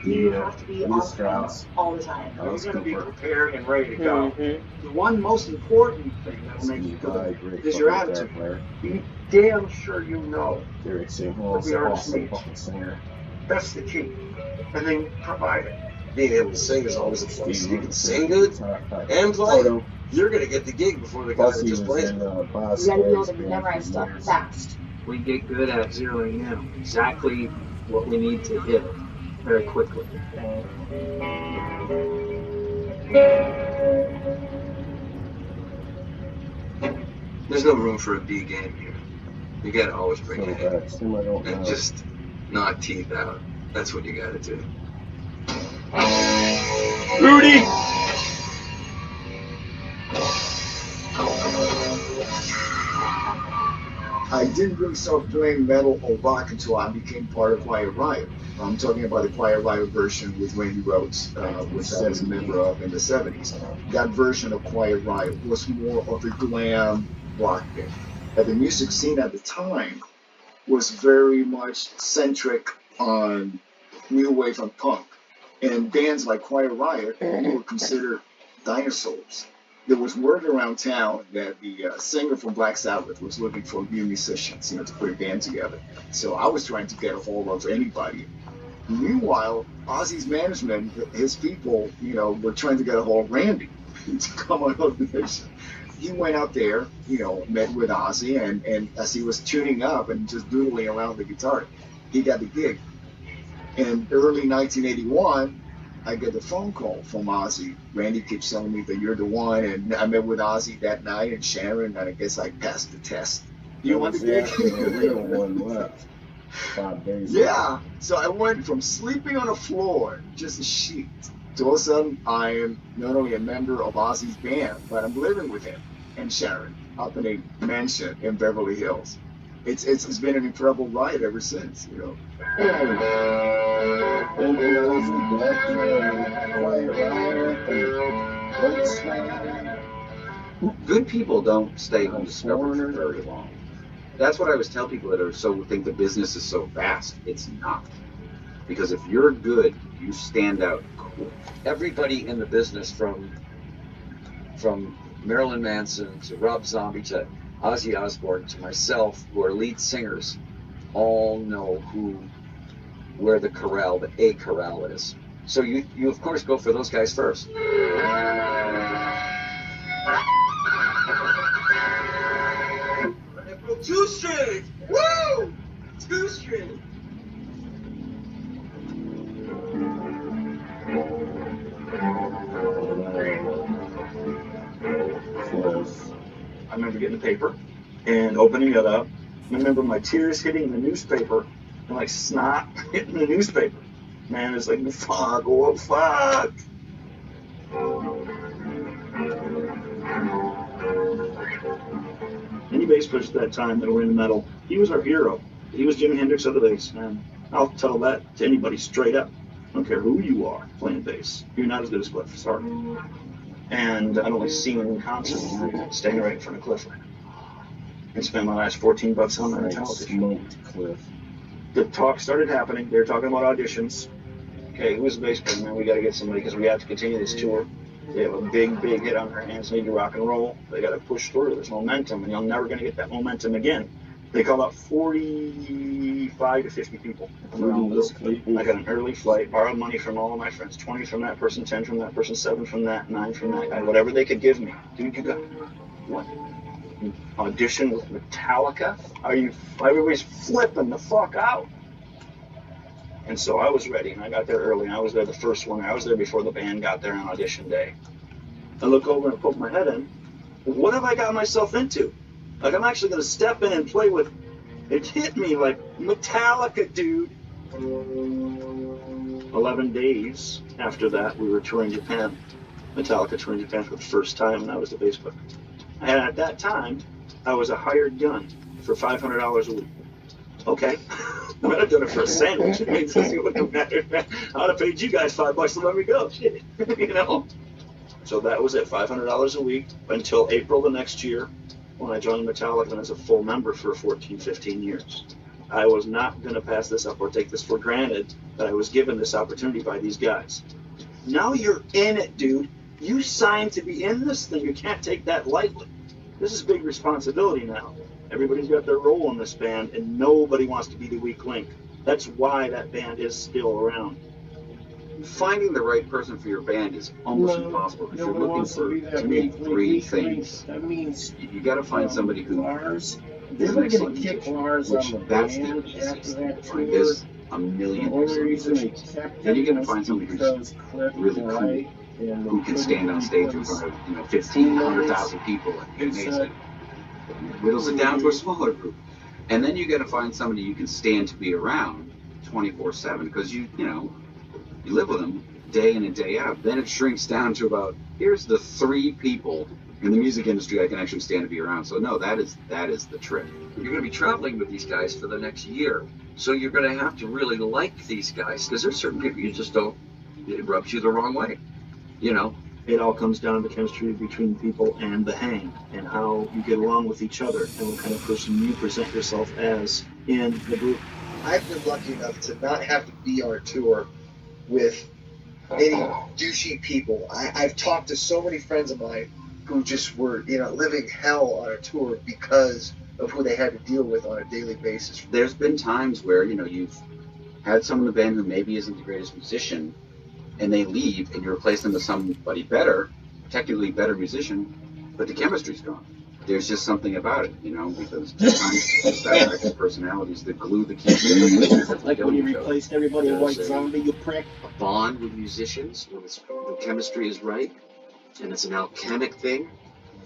You have to be on point all the time. You're going to be prepared and ready to go. The one most important thing that will make you good is your attitude. Be damn sure you know what the artist needs. That's the key. And then provide it. Being able to sing is always a plus. You can sing good and play. You're going to get the gig before the guy that just plays it. You gotta be able to memorize stuff fast. We get good at zeroing in exactly what we need to hit very quickly. There's no room for a B game here. You gotta always bring it in and just knock teeth out. That's what you gotta do. Rudy! I didn't really start playing metal or rock until I became part of Quiet Riot. I'm talking about the Quiet Riot version with Randy Rhoads, which I was a member of in the 70s. That version of Quiet Riot was more of a glam rock band. And the music scene at the time was very much centric on new wave and punk. And bands like Quiet Riot were considered dinosaurs. There was word around town that the singer from Black Sabbath was looking for new musicians, to put a band together. So I was trying to get a hold of anybody. Meanwhile, Ozzy's management, his people, were trying to get a hold of Randy to come on audition. He went out there, met with Ozzy, and as he was tuning up and just doodling around the guitar, he got the gig. In early 1981, I get the phone call from Ozzy. Randy keeps telling me that you're the one, and I met with Ozzy that night and Sharon, and I guess I passed the test. You want the gig? Real one left. 5 days. Yeah. So I went from sleeping on the floor, just a sheet, to all of a sudden I am not only a member of Ozzy's band, but I'm living with him and Sharon up in a mansion in Beverly Hills. It's been an incredible ride ever since, Good people don't stay undiscovered for very long. That's what I always tell people that think the business is so vast. It's not. Because if you're good, you stand out quick. Everybody in the business, from Marilyn Manson to Rob Zombie to Ozzy Osbourne to myself, who are lead singers, all know where the A corral is. So you of course go for those guys first. Two string! Woo! Two string! I remember getting the paper and opening it up. I remember my tears hitting the newspaper and like snot hitting the newspaper. Man, it's like, fuck, oh fuck. Any bass players at that time that were in metal, he was our hero. He was Jimi Hendrix of the bass, man. I'll tell that to anybody straight up. I don't care who you are playing bass. You're not as good as Cliff, sorry. And I'd only seen him in concert, standing right in front of Cliff. And spent my last $14 on that television. The talk started happening. They were talking about auditions. Okay, who's the bass player, man? We got to get somebody because we have to continue this tour. They have a big hit on their hands. Need to rock and roll. They got to push through. There's momentum, and you're never going to get that momentum again. They called out 45 to 50 people. I got an early flight, borrowed money from all of my friends, 20 from that person, 10 from that person, 7 from that, 9 from that guy, whatever they could give me. Dude, you got what? Audition with Metallica? Everybody's flipping the fuck out. And so I was ready, and I got there early, and I was there the first one. I was there before the band got there on audition day. I look over and poke my head in. What have I got myself into? Like, I'm actually going to step in and play with... It hit me like Metallica, dude. 11 days after that, we were touring Japan. Metallica touring Japan for the first time, and I was the bass player. And at that time, I was a hired gun for $500 a week. Okay. I would have done it for a sandwich. It wouldn't matter. I would have paid you guys $5 to let me go. Shit. So that was it, $500 a week until April the next year when I joined Metallica as a full member for 14, 15 years. I was not going to pass this up or take this for granted that I was given this opportunity by these guys. Now you're in it, dude. You signed to be in this thing. You can't take that lightly. This is big responsibility now. Everybody's got their role in this band, and nobody wants to be the weak link. That's why that band is still around. Finding the right person for your band is almost impossible because you're looking for, to me, three things. That means You got to find somebody who Lars. is They're an gonna excellent kick musician, Lars which on the that's the band easiest after thing that to find. tour. There's a million The only excellent reason they musicians. kept Then you him got to was find somebody who's because Cliff really was cool, right, and who can stand on stage in front of 1,500,000 people and be amazing. Whittles it down to a smaller group. And then you got to find somebody you can stand to be around 24/7 because you live with them day in and day out. Then it shrinks down to about, here's the 3 people in the music industry I can actually stand to be around. So no, that is the trick. You're going to be traveling with these guys for the next year. So you're going to have to really like these guys because there's certain people you just don't, it rubs you the wrong way. You know? It all comes down to chemistry between people and the hang, and how you get along with each other, and what kind of person you present yourself as in the group. I've been lucky enough to not have to be on a tour with any douchey people. I've talked to so many friends of mine who just were, living hell on a tour because of who they had to deal with on a daily basis. There's been times where, you've had someone in the band who maybe isn't the greatest musician, and they leave, and you replace them with somebody better, technically better musician, but the chemistry's gone. There's just something about it, because sometimes that extra personalities, the glue that keeps it. Like when you replaced everybody in White Zombie, you prick. A bond with musicians when the chemistry is right and it's an alchemic thing.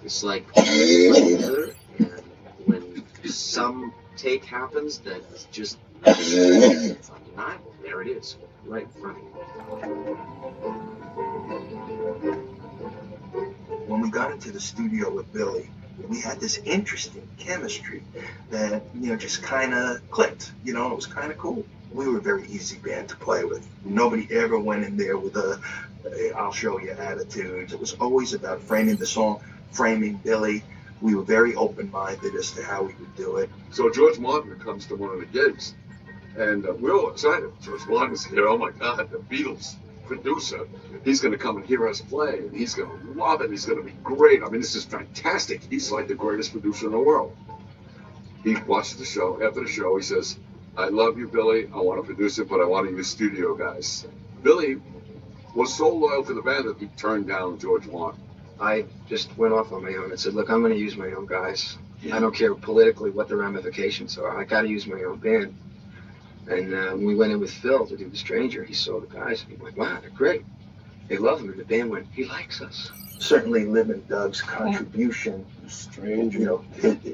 It's like together, and when some take happens that just it's undeniable. There it is, right in front of you. When we got into the studio with Billy, we had this interesting chemistry that, just kind of clicked. It was kind of cool. We were a very easy band to play with. Nobody ever went in there with a I'll show you attitude. It was always about framing the song, framing Billy. We were very open-minded as to how we would do it. So George Martin comes to one of the gigs, and we're all excited. George Martin's here. Oh my God, the Beatles producer. He's going to come and hear us play, and he's going to love it. He's going to be great. I mean, this is fantastic. He's like the greatest producer in the world. He watches the show. After the show, he says, I love you, Billy. I want to produce it, but I want to use studio guys. Billy was so loyal to the band that he turned down George Martin. I just went off on my own and said, look, I'm going to use my own guys. I don't care politically what the ramifications are. I got to use my own band. And we went in with Phil to do The Stranger. He saw the guys and he went, wow, they're great. They love him. And the band went, he likes us. Certainly, Liv and Doug's contribution,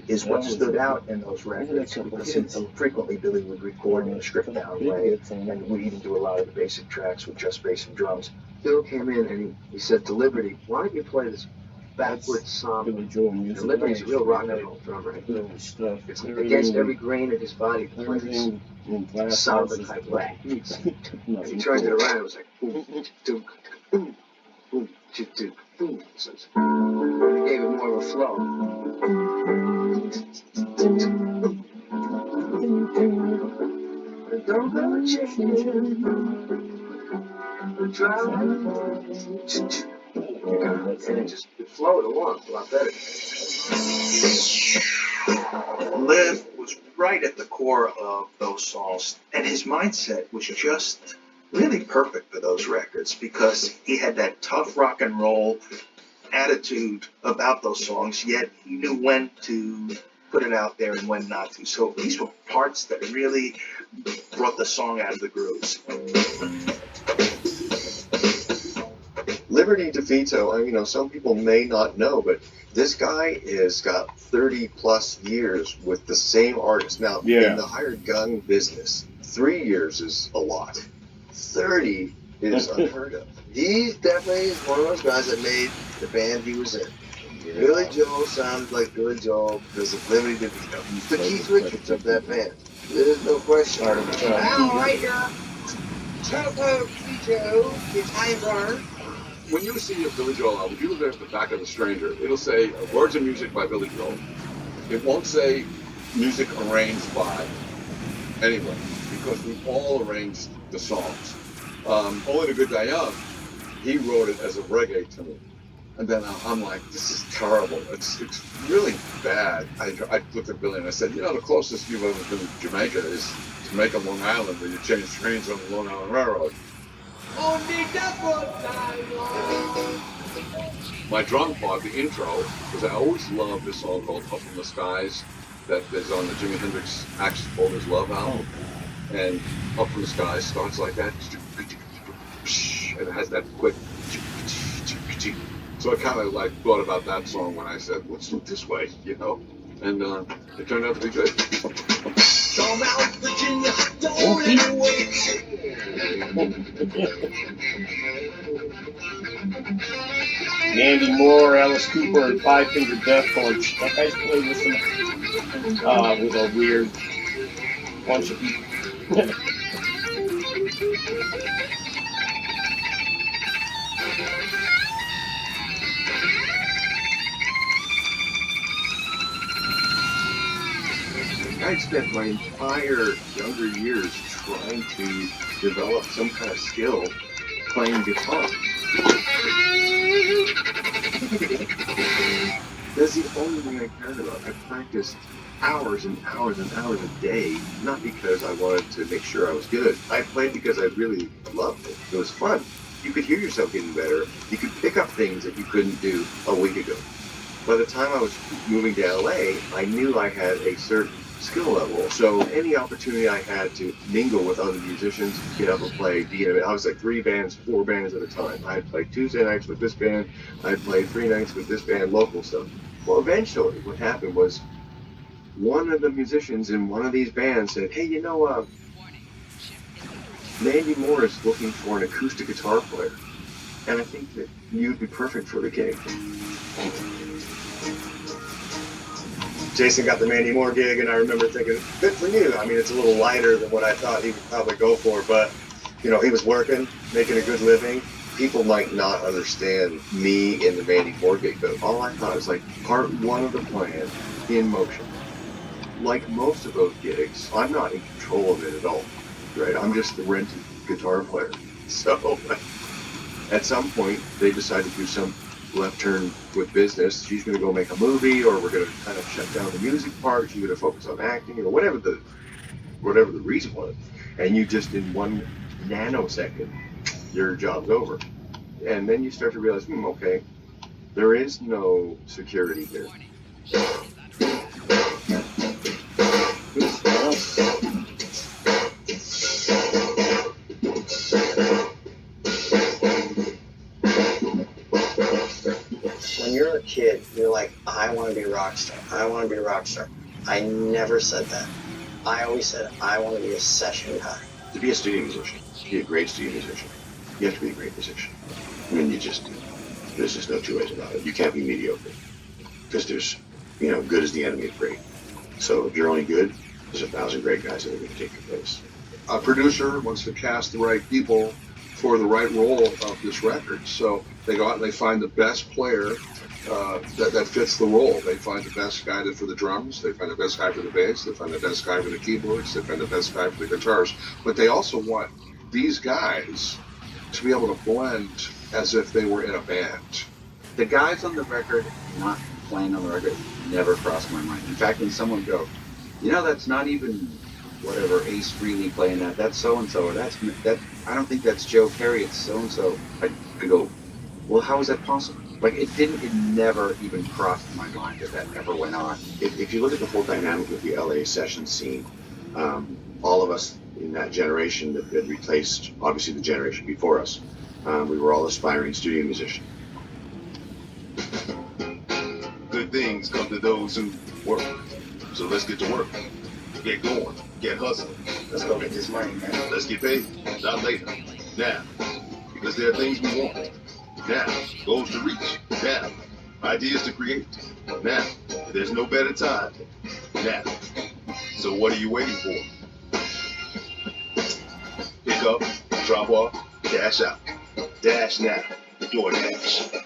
is what stood out in those records, because frequently Billy would record in a stripped down way, and we'd even do a lot of the basic tracks with just bass and drums. Phil came in and he said to Liberty, why don't you play this backwards song? And Liberty's a real rock and roll drummer. It's against every grain of his body to play this samba type way. He turned it around, it was like boom, boom, boom, boom, boom, boom. So he gave it more of a flow. Don't go chasing, and it flowed along a lot better. Liv was right at the core of those songs, and his mindset was just really perfect for those records, because he had that tough rock and roll attitude about those songs, yet he knew when to put it out there and when not to. So these were parts that really brought the song out of the grooves. Liberty DeVito, some people may not know, but this guy has got 30 plus years with the same artist. Now, in the hired gun business, 3 years is a lot. 30 is unheard of. He definitely is one of those guys that made the band he was in. Billy Joel sounds like Billy Joel because of Liberty DeVito. The Keith Richards of that band. There's no question. All right, here. Toto DeVito, Italian runner. When you see a Billy Joel album, if you look at the back of The Stranger, it'll say words and music by Billy Joel. It won't say music arranged by anyway, because we all arranged the songs. Only the Good Die Young, he wrote it as a reggae tune. And then I'm like, this is terrible. It's really bad. I looked at Billy and I said, the closest you've ever been to Jamaica is Jamaica, Long Island, where you change trains on the Long Island Railroad. My drum part, the intro, because I always loved this song called Up in the Skies that is on the Jimi Hendrix Axis Holders Love album. And Up in the Skies starts like that. And it has that quick. So I kind of like thought about that song when I said, let's do it this way, And it turned out to be good. Come out, Virginia, don't even wait. Mandy Moore, Alice Cooper, and Five Finger Death Punch. That guy's played with some, with a weird bunch of people. I spent my entire younger years trying to develop some kind of skill playing guitar. That's the only thing I cared about. I practiced hours and hours and hours a day, not because I wanted to make sure I was good. I played because I really loved it. It was fun. You could hear yourself getting better. You could pick up things that you couldn't do a week ago. By the time I was moving to LA, I knew I had a certain skill level. So any opportunity I had to mingle with other musicians, get up and play, I was like 3 bands, 4 bands at a time. I'd play Tuesday nights with this band, I'd play 3 nights with this band, local stuff. Well, eventually what happened was one of the musicians in one of these bands said, hey, Mandy Moore is looking for an acoustic guitar player. And I think that you'd be perfect for the gig. Jason got the Mandy Moore gig, and I remember thinking, good for you. I mean, it's a little lighter than what I thought he would probably go for, but, he was working, making a good living. People might not understand me in the Mandy Moore gig, but all I thought was like part 1 of the plan in motion. Like most of those gigs, I'm not in control of it at all, right? I'm just the rented guitar player. So at some point, they decided to do some left turn with business. She's going to go make a movie, or we're going to kind of shut down the music part. She's going to focus on acting, or whatever the reason was. And you just, in 1 nanosecond, your job's over. And then you start to realize, okay, there is no security here. When you're a kid, you're like, I want to be a rock star. I want to be a rock star. I never said that. I always said, I want to be a session guy. To be a studio musician, to be a great studio musician, you have to be a great musician. I mean, there's just no 2 ways about it. You can't be mediocre. Because there's, good is the enemy of great. So if you're only good, there's 1,000 great guys that are going to take your place. A producer wants to cast the right people for the right role of this record. So they go out and they find the best player that fits the role. They find the best guy for the drums, they find the best guy for the bass, they find the best guy for the keyboards, they find the best guy for the guitars. But they also want these guys to be able to blend as if they were in a band. The guys on the record not playing on the record never crossed my mind. In fact, when someone go, that's not even whatever Ace Frehley playing that. That's so and so. That I don't think that's Joe Perry. It's so and so. I go, well, how is that possible? Like it never even crossed my mind that ever went on. If you look at the whole dynamic of the LA session scene, all of us in that generation that replaced obviously the generation before us, we were all aspiring studio musicians. Good things come to those who work. So let's get to work. Get going. Get hustling. Let's go get this money, man. Let's get paid. Not later. Now. Because there are things we want. Now. Goals to reach. Now. Ideas to create. Now. There's no better time. Now. So what are you waiting for? Pick up, drop off, dash out. Dash now. DoorDash.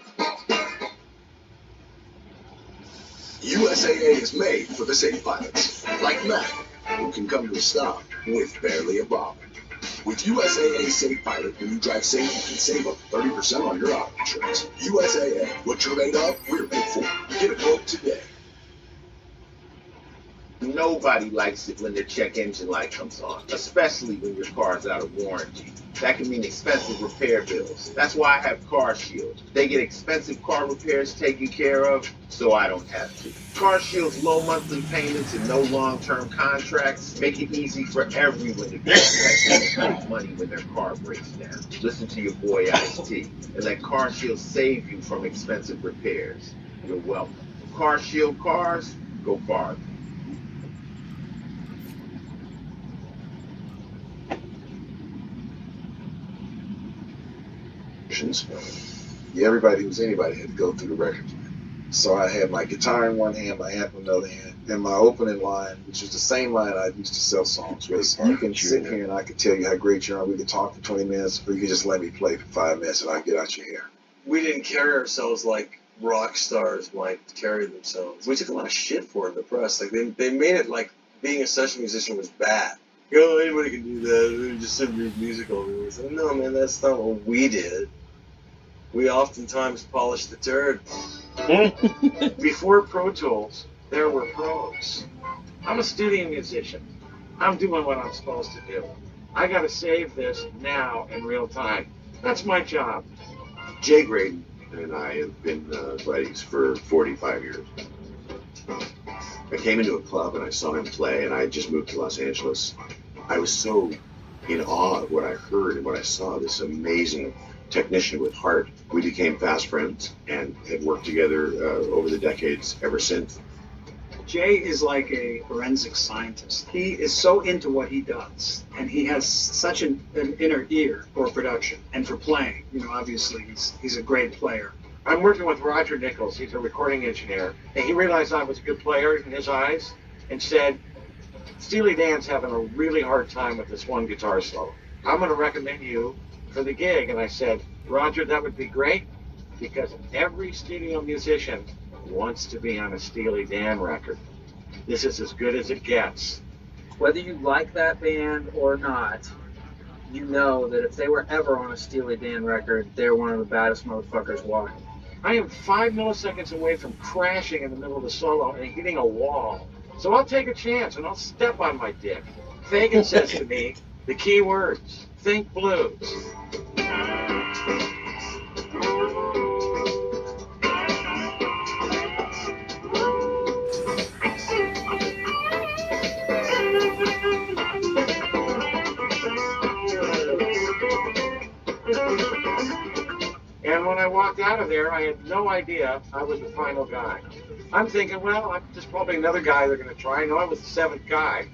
USAA is made for the safe pilots, like Matt, who can come to a stop with barely a problem. With USAA Safe Pilot, when you drive safe, you can save up to 30% on your auto insurance. USAA, what you're made of, we're made for. Get a quote today. Nobody likes it when their check engine light comes on, especially when your car's out of warranty. That can mean expensive repair bills. That's why I have Car Shield. They get expensive car repairs taken care of, so I don't have to. Car Shield's low monthly payments and no long-term contracts make it easy for everyone to get save money when their car breaks down. Listen to your boy Ice-T and let Car Shield save you from expensive repairs. You're welcome. Car Shield cars, go farther. Yeah, everybody who's anybody had to go through the record. So I had my guitar in one hand, my amp in the other hand, and my opening line, which is the same line I used to sell songs, was you can sit here and I can tell you how great you are. We can talk for 20 minutes, or you can just let me play for 5 minutes and I'll get out your hair. We didn't carry ourselves like rock stars might carry themselves. We took a lot of shit for it in the press. Like they made it like being a session musician was bad. Anybody can do that. We just sit and read music all day. I said, no, man, that's not what we did. We oftentimes polished the turd. Before Pro Tools, there were pros. I'm a studio musician. I'm doing what I'm supposed to do. I got to save this now in real time. That's my job. Jay Graydon and I have been buddies for 45 years. I came into a club and I saw him play, and I had just moved to Los Angeles. I was so in awe of what I heard and what I saw, this amazing technician with heart. We became fast friends and have worked together over the decades ever since. Jay is like a forensic scientist. He is so into what he does, and he has such an inner ear for production and for playing. You know, obviously he's a great player. I'm working with Roger Nichols. He's a recording engineer, and he realized I was a good player in his eyes and said, Steely Dan's having a really hard time with this one guitar solo. I'm going to recommend you for the gig. And I said, Roger, that would be great, because every studio musician wants to be on a Steely Dan record. This is as good as it gets. Whether you like that band or not, you know that if they were ever on a Steely Dan record, they're one of the baddest motherfuckers walking. I am 5 milliseconds away from crashing in the middle of the solo and hitting a wall. So I'll take a chance and I'll step on my dick. Fagan says to me, the key words, think blues. And when I walked out of there, I had no idea I was the final guy. I'm thinking, well, I'm just probably another guy they're going to try. I know I was the 7th guy.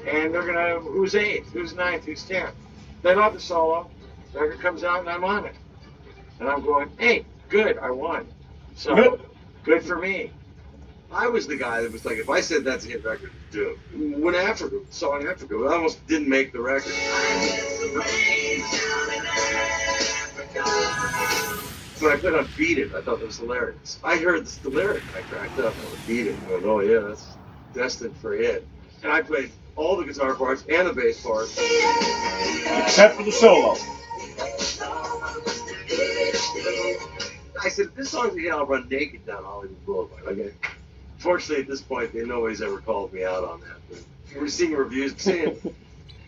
And they're going to, who's 8th, who's 9th, who's 10th. They love the solo. The record comes out and I'm on it. And I'm going, hey, good, I won. So, good for me. I was the guy that was like, if I said that's a hit record, do it. When Africa, song Africa, I almost didn't make the record. When I put on Beat It, I thought that was hilarious. I heard the lyric, I cracked up. I went, Beat It. I went, oh yeah, that's destined for a hit. And I played all the guitar parts and the bass parts. Except for the solo. I said, if this song's a hit, I'll run naked down Hollywood Boulevard. Okay. Fortunately, at this point, nobody's ever called me out on that. But we're seeing reviews, saying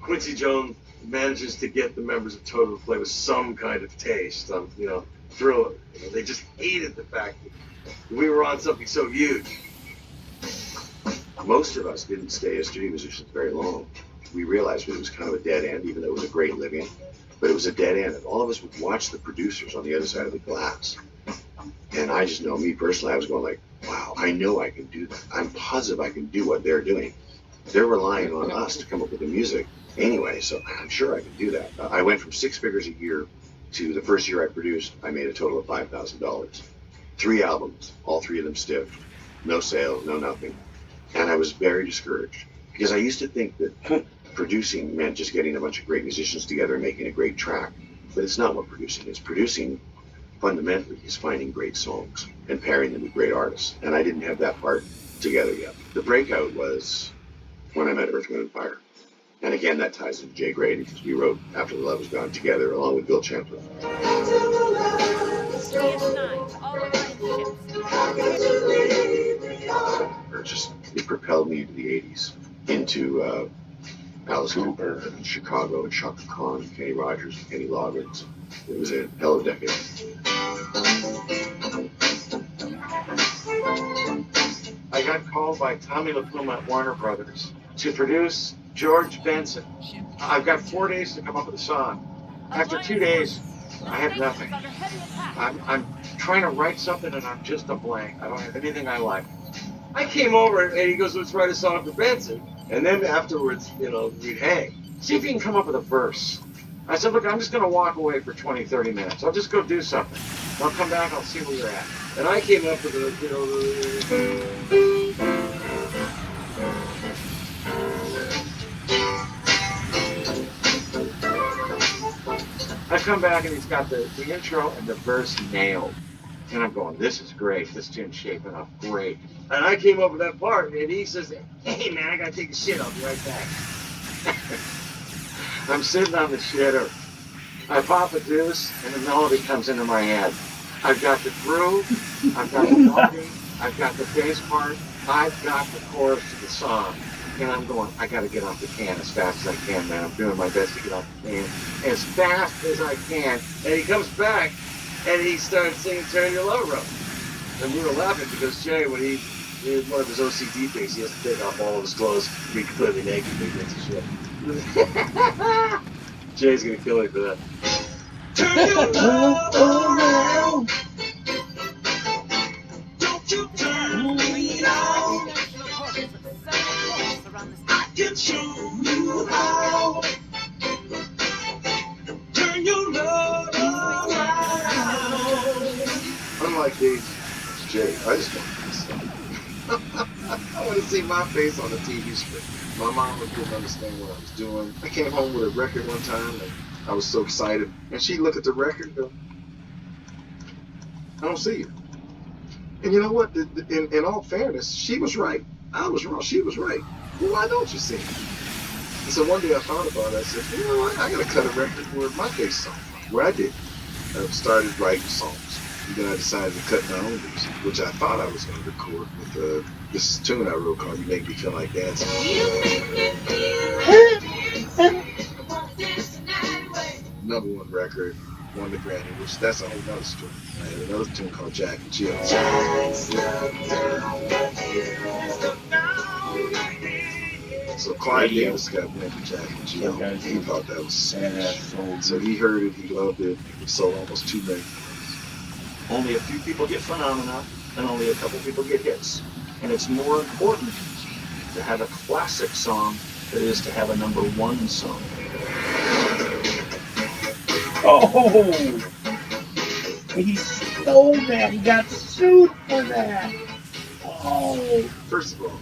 Quincy Jones manages to get the members of Toto to play with some kind of taste on, Thriller. They just hated the fact that we were on something so huge. Most of us didn't stay as studio musicians very long. We realized it was kind of a dead end, even though it was a great living. But it was a dead end, and all of us would watch the producers on the other side of the glass. And I just know, me personally, I was going like, wow, I know I can do that. I'm positive I can do what they're doing. They're relying on us to come up with the music anyway, so I'm sure I can do that. I went from 6 figures a year to the first year I produced, I made a total of $5,000. 3 albums, all 3 of them stiff. No sales, no nothing. And I was very discouraged because I used to think that producing meant just getting a bunch of great musicians together and making a great track. But it's not what producing is. Producing fundamentally is finding great songs and pairing them with great artists. And I didn't have that part together yet. The breakout was when I met Earth, Wind & Fire. And again, that ties into Jay Grady because we wrote After the Love Is Gone together along with Bill Champlin. It propelled me to the 80s into Alice Cooper and Chicago and Chaka Khan and Kenny Rogers and Kenny Loggins. It was a hell of a decade. I got called by Tommy LaPuma at Warner Brothers to produce George Benson. I've got 4 days to come up with a song. After 2 days, I had nothing. I'm trying to write something and I'm just a blank. I don't have anything I like. I came over and he goes, let's write a song for Benson. And then afterwards, you know, we'd hang. See if you can come up with a verse. I said, look, I'm just going to walk away for 20, 30 minutes. I'll just go do something. I'll come back, I'll see where you're at. And I came up with a, you know, I come back and he's got the intro and the verse nailed. And I'm going, this is great. This tune's shaping up great. and I came up with that part, and he says, hey man, I gotta take a shit, I'll be right back. I'm sitting on the shitter. I pop a deuce and the melody comes into my head. I've got the groove, I've got the melody, I've got the bass part, I've got the chorus to the song. And I'm going, I gotta get off the can as fast as I can, man. I'm doing my best to get off the can as fast as I can. And he comes back, and he started singing Turn Your Love Around. And we were laughing because Jay, when he did one of his OCD things, he has to take off all of his clothes, be completely naked, and he gets his shit. Jay's gonna kill me for that. Turn your love around. Don't you turn me down. I can show you how. Turn your love around. Unlike Jay, I just want to I want to see my face on the TV screen. My mom couldn't understand what I was doing. I came home with a record one time and I was so excited. And she'd look at the record and go, I don't see you. And you know what? In all fairness, she was right. I was wrong. She was right. Well, why don't you see it? And so one day I thought about it. I said, you know what? I got to cut a record where my face on. Where I did. I started writing songs. And then I decided to cut my own music, which I thought I was going to record with this tune I wrote called You Make Me Feel Like Dancing. #1 record, won the Grammy, which that's a whole nother story. I had another tune called Jack and Jill. So Clyde Davis got me into Jack and Jill. He thought that was smash. So he heard it, he loved it. It sold almost 2 million. Only a few people get phenomena, and only a couple people get hits. And it's more important to have a classic song than it is to have a #1 song. Oh, he stole that. He got sued for that. Oh. First of all,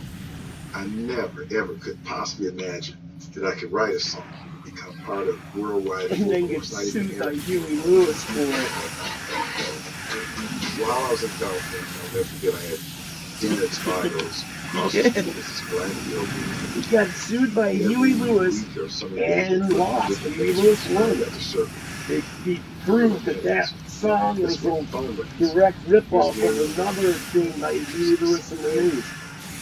I never, ever could possibly imagine that I could write a song and become part of worldwide. And then get sued by Huey Lewis for it. While I was in California, I'll never forget I had dinner at Spago's. He got sued by Huey Lewis and lost. Huey Lewis won. He proved that song was a direct ripoff of another tune by Huey Lewis and the News.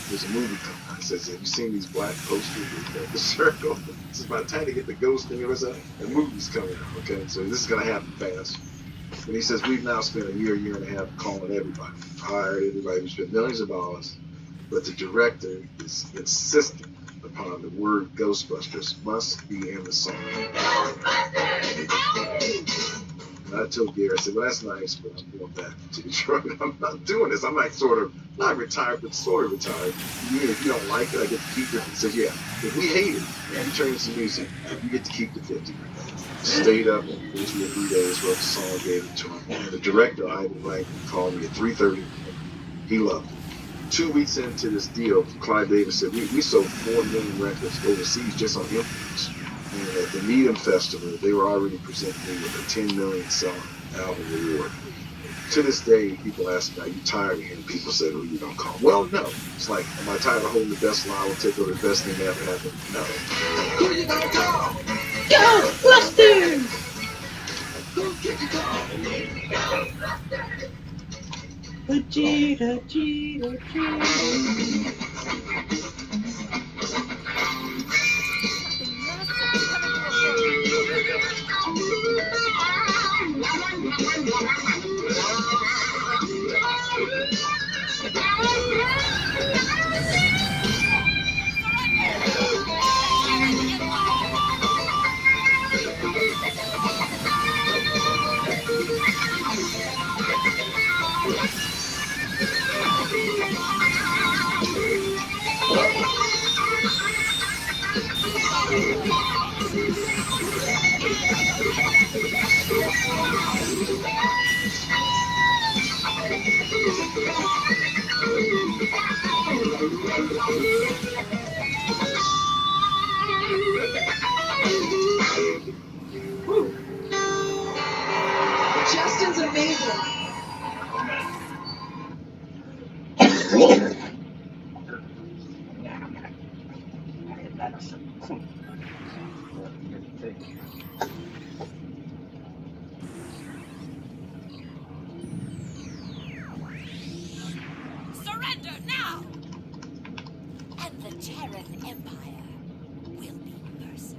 There's a movie coming out. It says, have you seen these black posters with the circle? This is about time to get the ghost thing. The movie's coming out, okay? So this is going to happen fast. And he says, we've now spent a year and a half calling everybody. We've hired everybody. We've spent millions of dollars. But the director is insistent upon the word Ghostbusters must be in the song. And I told Gary, I said, well, that's nice, but I'm going back to Detroit. I'm not doing this. I'm like sort of, not retired, but sort of retired. Even if you don't like it, I get to keep it. He says, yeah, if we hate it, and you turn it into music, you get to keep the 50. Stayed up and literally 3 days, wrote the song, gave it to him. And the director, Ivan Rankin, called me at 3:30. He loved it. 2 weeks into this deal, Clyde Davis said, we sold 4 million records overseas just on influence. And at the Needham Festival, they were already presenting me with a 10 million selling album award. to this day, people ask me, are you tired of hearing people say, who you don't call? Well, no. It's like, am I tired of holding the best line will take over the best thing that ever happened? No. Who you gonna call? Ghostbusters! Vegeta, Vegeta, Vegeta. Justin's amazing. Surrender now! And the Terran Empire will be merciful.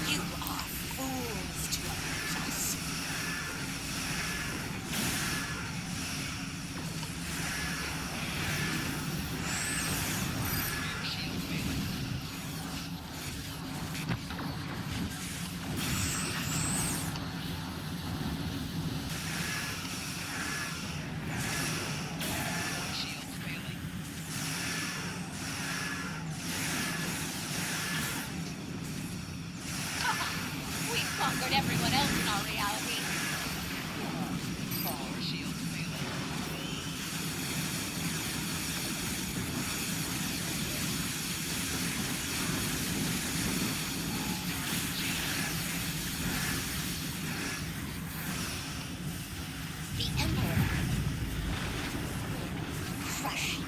You are fools to oppose us. We've conquered everyone else in our reality. Power shield failing. The Emperor. Crush him.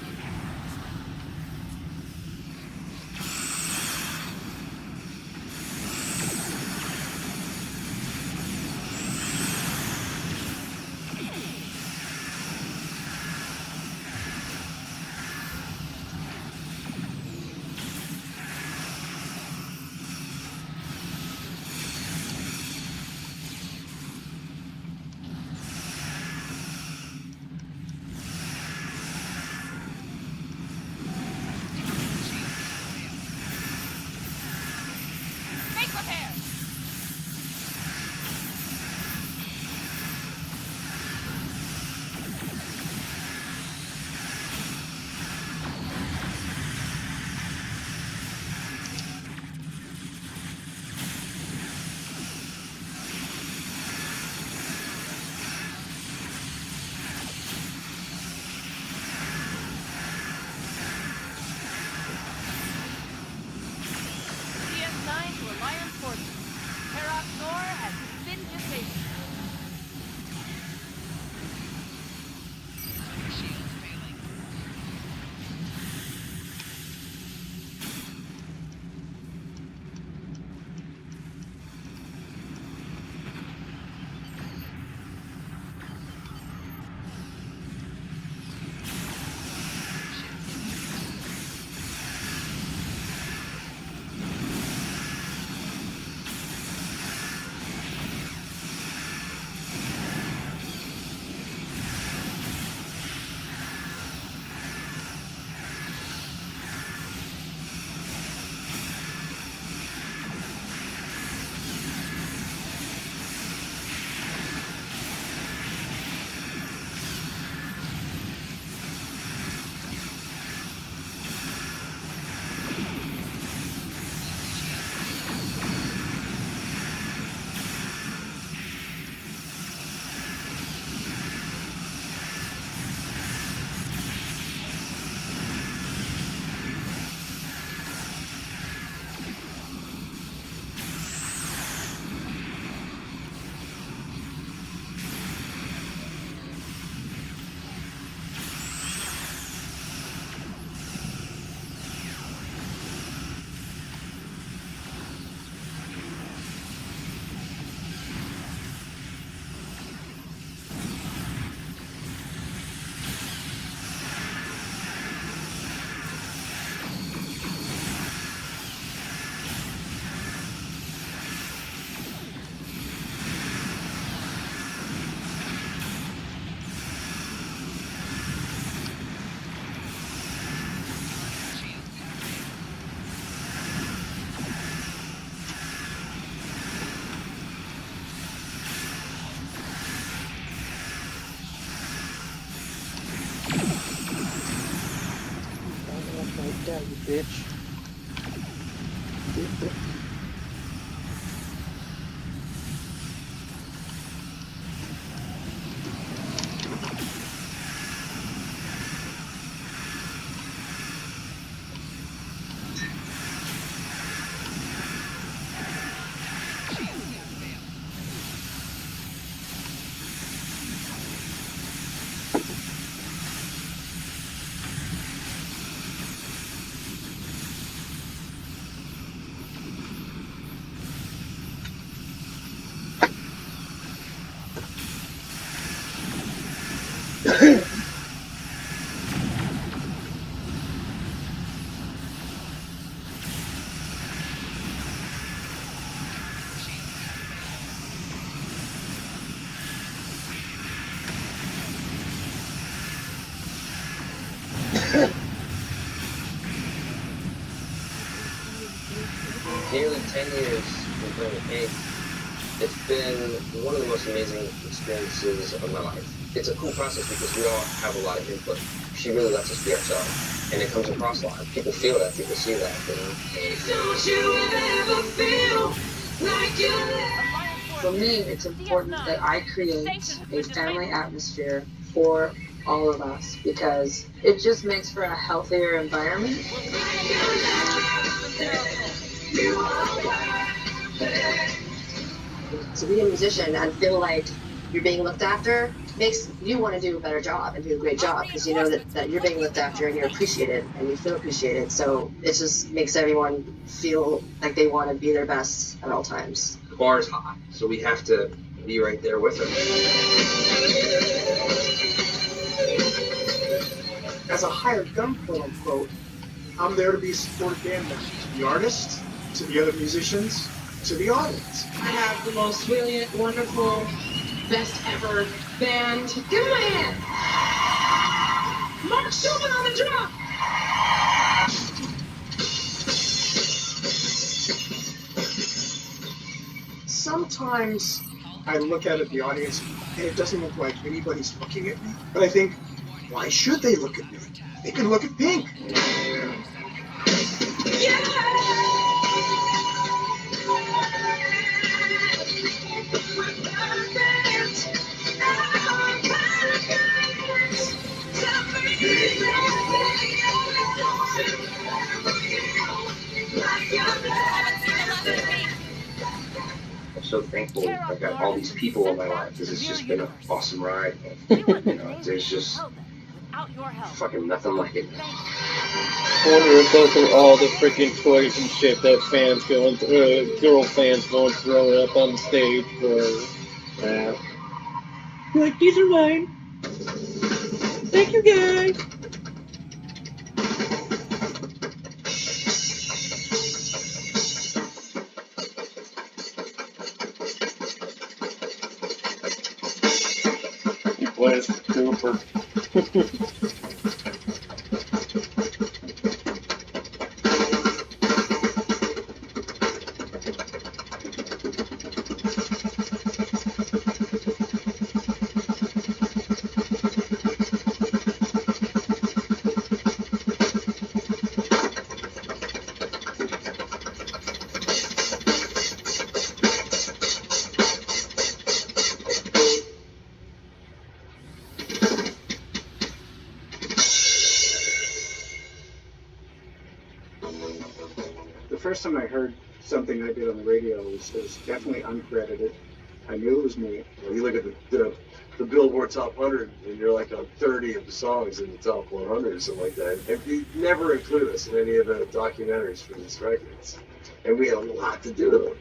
Yeah, you bitch. Nearly 10 years in playing with Hank. It's been one of the most amazing experiences of my life. It's a cool process because we all have a lot of input. She really lets us be ourselves, and it comes across live. People feel that, people see that, you know? Don't you ever feel like you For me, it's important that I create a family atmosphere for all of us because it just makes for a healthier environment. To be a musician and feel like you're being looked after makes you want to do a better job and do a great job because you know that you're being looked after and you're appreciated and you feel appreciated. So it just makes everyone feel like they want to be their best at all times. The bar is hot, so we have to be right there with her. As a hired gun, quote unquote, I'm there to be a supportive band member, to the artists, to the other musicians, to the audience. I have the most brilliant, wonderful, best ever band. Give me my hand. Mark Schumann on the drum. Sometimes I look out at the audience and it doesn't look like anybody's looking at me. But I think, why should they look at me? They can look at Pink. I'm so thankful I've got all these people in my life because it's just been an awesome ride. You know, there's just fucking nothing like it. I wonder if those are all the freaking toys and shit that fans girl fans go and throw up on stage for. Like, these are mine. Thank you, guys. He plays for Cooper. The first time I heard something I did on the radio was definitely uncredited. I knew it was me. You look at the Billboard Top 100, and you're like on 30 of the songs in the top 100 or something like that. And you never include us in any of the documentaries for these records. And we had a lot to do with them,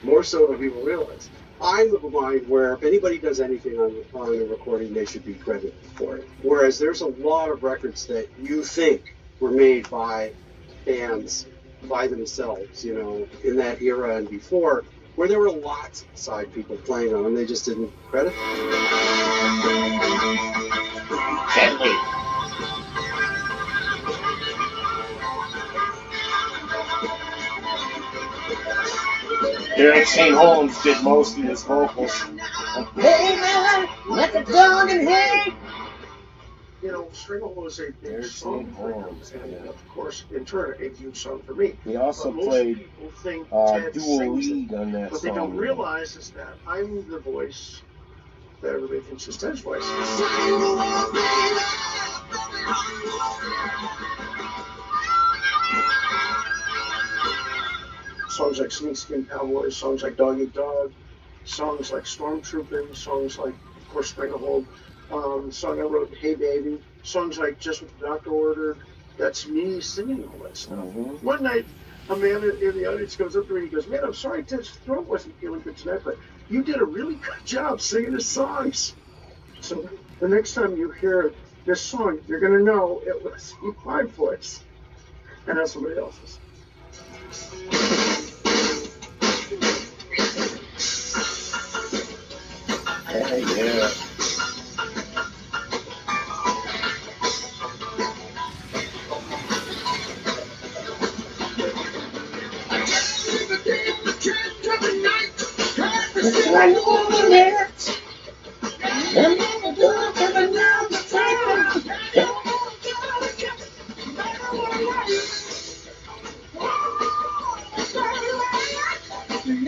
more so than people realize. I'm of a mind where if anybody does anything on a recording, they should be credited for it. Whereas there's a lot of records that you think were made by bands by themselves, you know, in that era and before, where there were lots of side people playing on them, they just didn't credit them. Gently. Derek St. Holmes did most of his vocals. Hey man, let the dog in here. you know, Stranglehold was a big There's song for him, Holmes, and yeah. of course, in turn, a huge song for me. He also But most played people think Ted dual sings it. lead on that What song. they don't realize is that I'm the voice that everybody thinks is Ted's voice. Songs like Sneak Skin Cowboys, songs like Dog Eat Dog, songs like Stormtrooping, songs like, of course, Stranglehold, song I wrote, Hey Baby, songs like Just What the Doctor Ordered. That's me singing all that stuff. Mm-hmm. One night, a man in the audience goes up to me and he goes, man, I'm sorry Ted's throat wasn't feeling good tonight, but you did a really good job singing his songs. So the next time you hear this song, you're going to know it was my voice and not somebody else's. Yeah.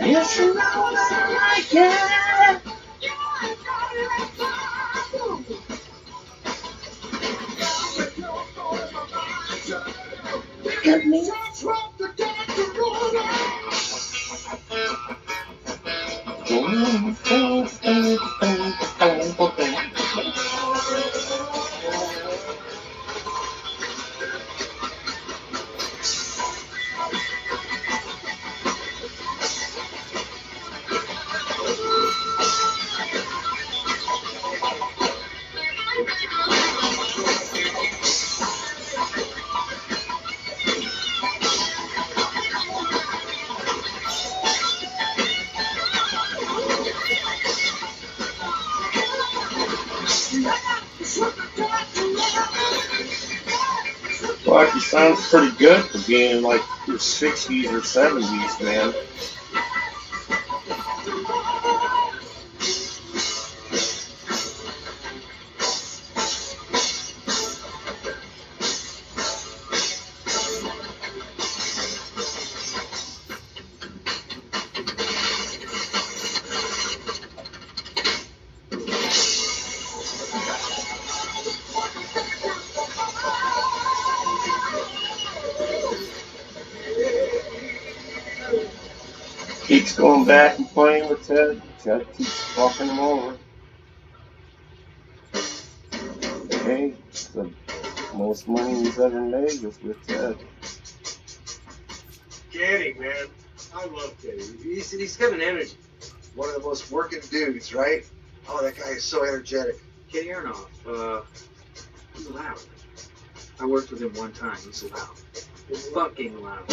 Yes, you know that I like it. Get me. Well, he sounds pretty good for being in like his 60s or 70s, man. Keeps going back and playing with Ted. Ted keeps fucking him over. Hey, the most money he's ever made was with Ted. Kenny, man. I love Kenny. He's got an energy. One of the most working dudes, right? Oh, that guy is so energetic. Kenny Aronoff, he's loud. I worked with him one time. He's loud. Fucking loud.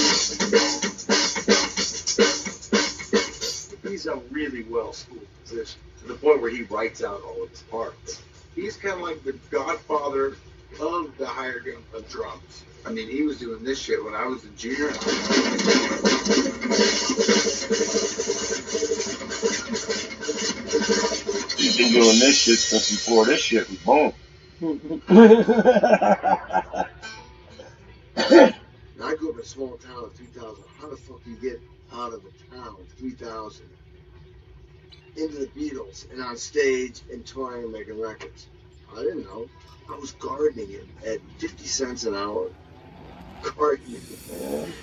He's a really well-schooled musician, to the point where he writes out all of his parts. He's kind of like the godfather of the hired gun of drums. I mean, he was doing this shit when I was a junior. He's been doing this shit since before this shit was born. I grew up in a small town of 3,000. How the fuck do you get out of a town of 3,000 into the Beatles and on stage and touring and making records? I didn't know. I was gardening it at 50 cents an hour. Gardening.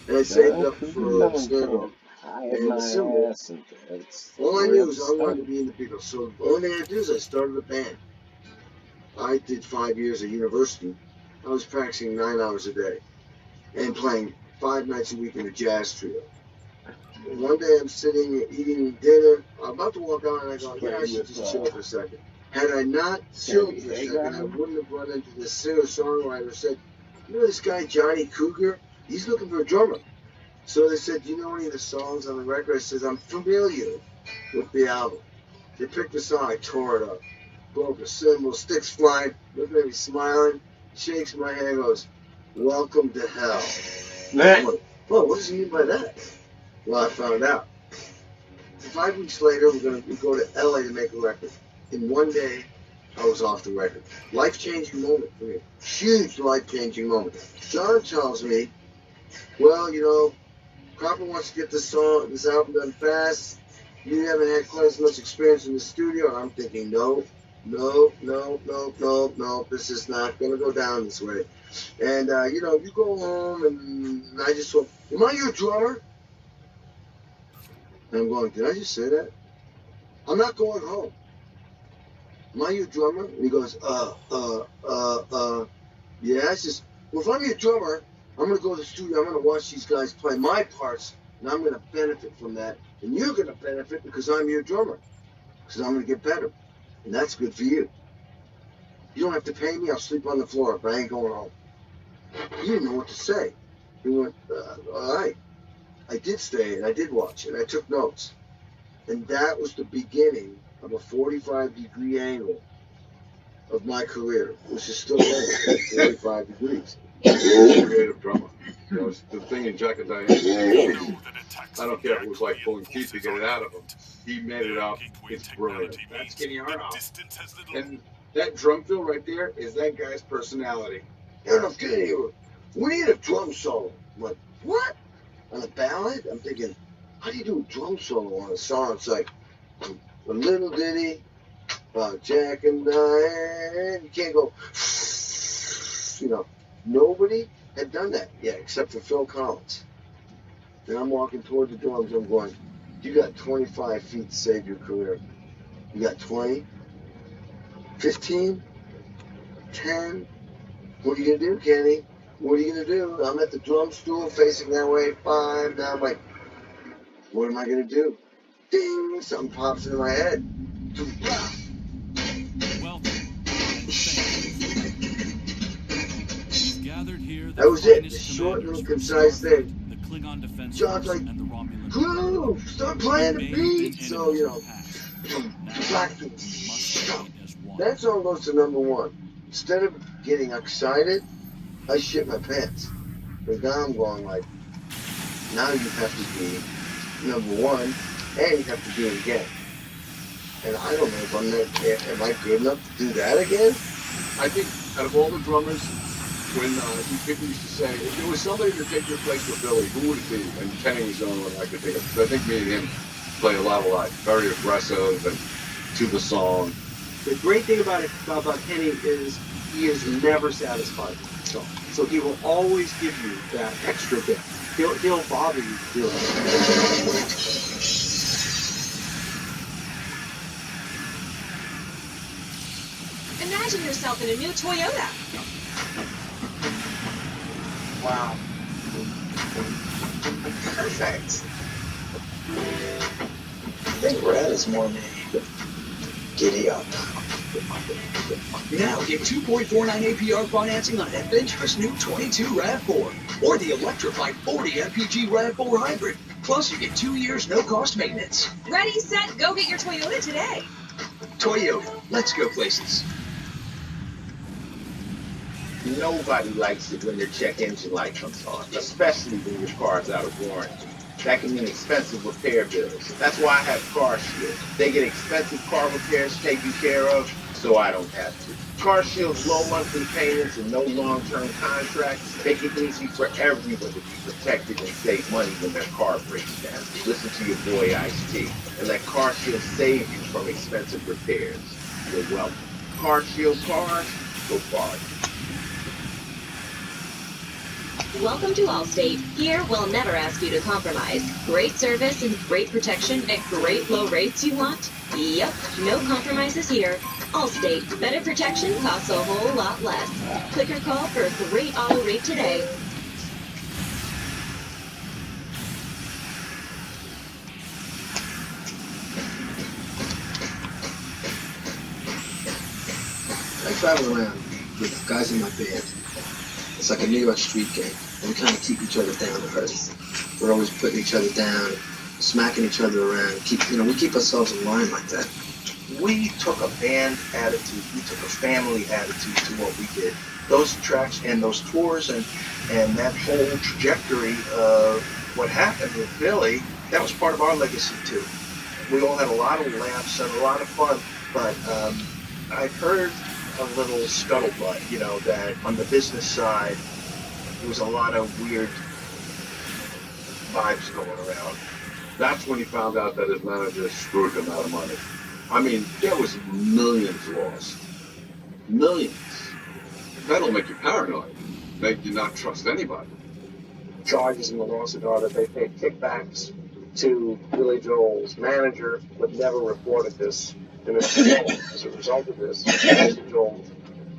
And I saved up for a stand-up. And the symbol. All I knew was I wanted to be in the Beatles. So the only thing I did is I started a band. I did 5 years at university. I was practicing 9 hours a day and playing 5 nights a week in a jazz trio. And one day I'm sitting eating dinner. I'm about to walk out and I go, yeah, I should just chill for a second. Had I not chilled for a second, I wouldn't have run into this singer-songwriter who said, you know this guy Johnny Cougar? He's looking for a drummer. So they said, do you know any of the songs on the record? I said, I'm familiar with the album. They picked the song, I tore it up. Broke a cymbal, sticks flying, looking at me smiling, shakes my hand, goes, welcome to hell. I'm like, oh, what does he mean by that? Well, I found out. 5 weeks later, we go to LA to make a record. In one day, I was off the record. Life-changing moment for me. Huge life-changing moment. John tells me, well, you know, Cropper wants to get this album done fast. You haven't had quite as much experience in the studio. And I'm thinking, no. This is not going to go down this way. And, you know, you go home and I just went, am I your drummer? And I'm going, did I just say that? I'm not going home. Am I your drummer? And he goes, yeah. I says, well, if I'm your drummer, I'm going to go to the studio. I'm going to watch these guys play my parts, and I'm going to benefit from that. And you're going to benefit because I'm your drummer, because I'm going to get better. And that's good for you. You don't have to pay me. I'll sleep on the floor, but I ain't going home. He didn't know what to say. He went, all right. I did stay, and I did watch, and I took notes. And that was the beginning of a 45-degree angle of my career, which is still going 45 degrees. Creative drummer. You know, it's the thing in Jack and Diane. I don't care if it was like pulling teeth to get it out of him. He made it up. It's brilliant. That's getting our off. And that drum fill right there is that guy's personality. And I'm kidding you. We need a drum solo. I'm like, what? On a ballad? I'm thinking, how do you do a drum solo on a song? It's like a little ditty about Jack and Diane. You can't go, you know. Nobody had done that yet except for Phil Collins. And I'm walking toward the drums. I'm going, you got 25 feet to save your career. You got 20, 15, 10. What are you going to do, Kenny? What are you going to do? I'm at the drum stool facing that way, 5. Now I'm like, what am I going to do? Ding! Something pops into my head. That was it. Just short and concise thing. John's like, groove! Start playing the beat! So, you know, that song goes to number 1. Instead of getting excited, I shit my pants. But now I'm going like, now you have to be number 1, and you have to do it again. And I don't know if I'm not, am I good enough to do that again? I think out of all the drummers, when people used to say, if there was somebody to take your place with Billy, who would it be? And Kenny was the only one I could think of. I think me and him played a lot. Very aggressive and to the song. The great thing about Kenny is he is never satisfied with himself. So he will always give you that extra bit. He'll bother you to do it. Imagine yourself in a new Toyota. Wow. Perfect. I think red is more me. Giddy up. Now get 2.49 APR financing on adventurous new 22 RAV4 or the electrified 40 MPG RAV4 Hybrid. Plus, you get 2 years no-cost maintenance. Ready, set, go get your Toyota today. Toyota, let's go places. Nobody likes it when their check engine light comes on, especially when your car's out of warranty. That can mean expensive repair bills. That's why I have CarShield. They get expensive car repairs taken care of, so I don't have to. CarShield's low monthly payments and no long-term contracts make it easy for everyone to be protected and save money when their car breaks down. Listen to your boy Ice-T and let CarShield save you from expensive repairs. You're welcome. CarShield cars, go far. Welcome to Allstate. Here, we'll never ask you to compromise. Great service and great protection at great low rates you want? Yep, no compromises here. Allstate. Better protection costs a whole lot less. Click or call for a great auto rate today. I travel around with guys in my band. It's like a New York street gang, and we kind of keep each other down to earth. We're always putting each other down, smacking each other around. We keep ourselves in line like that. We took a band attitude, we took a family attitude to what we did. Those tracks and those tours and that whole trajectory of what happened with Billy, that was part of our legacy too. We all had a lot of laughs and a lot of fun, but I've heard a little scuttlebutt, you know, that on the business side, there was a lot of weird vibes going around. That's when he found out that his manager screwed him out of money. I mean, there was millions lost. Millions. That'll make you paranoid. Make you not trust anybody. Charges in the lawsuit are that they paid kickbacks to Billy Joel's manager, but never reported this to Mr. Joel. As a result of this, Mr. Joel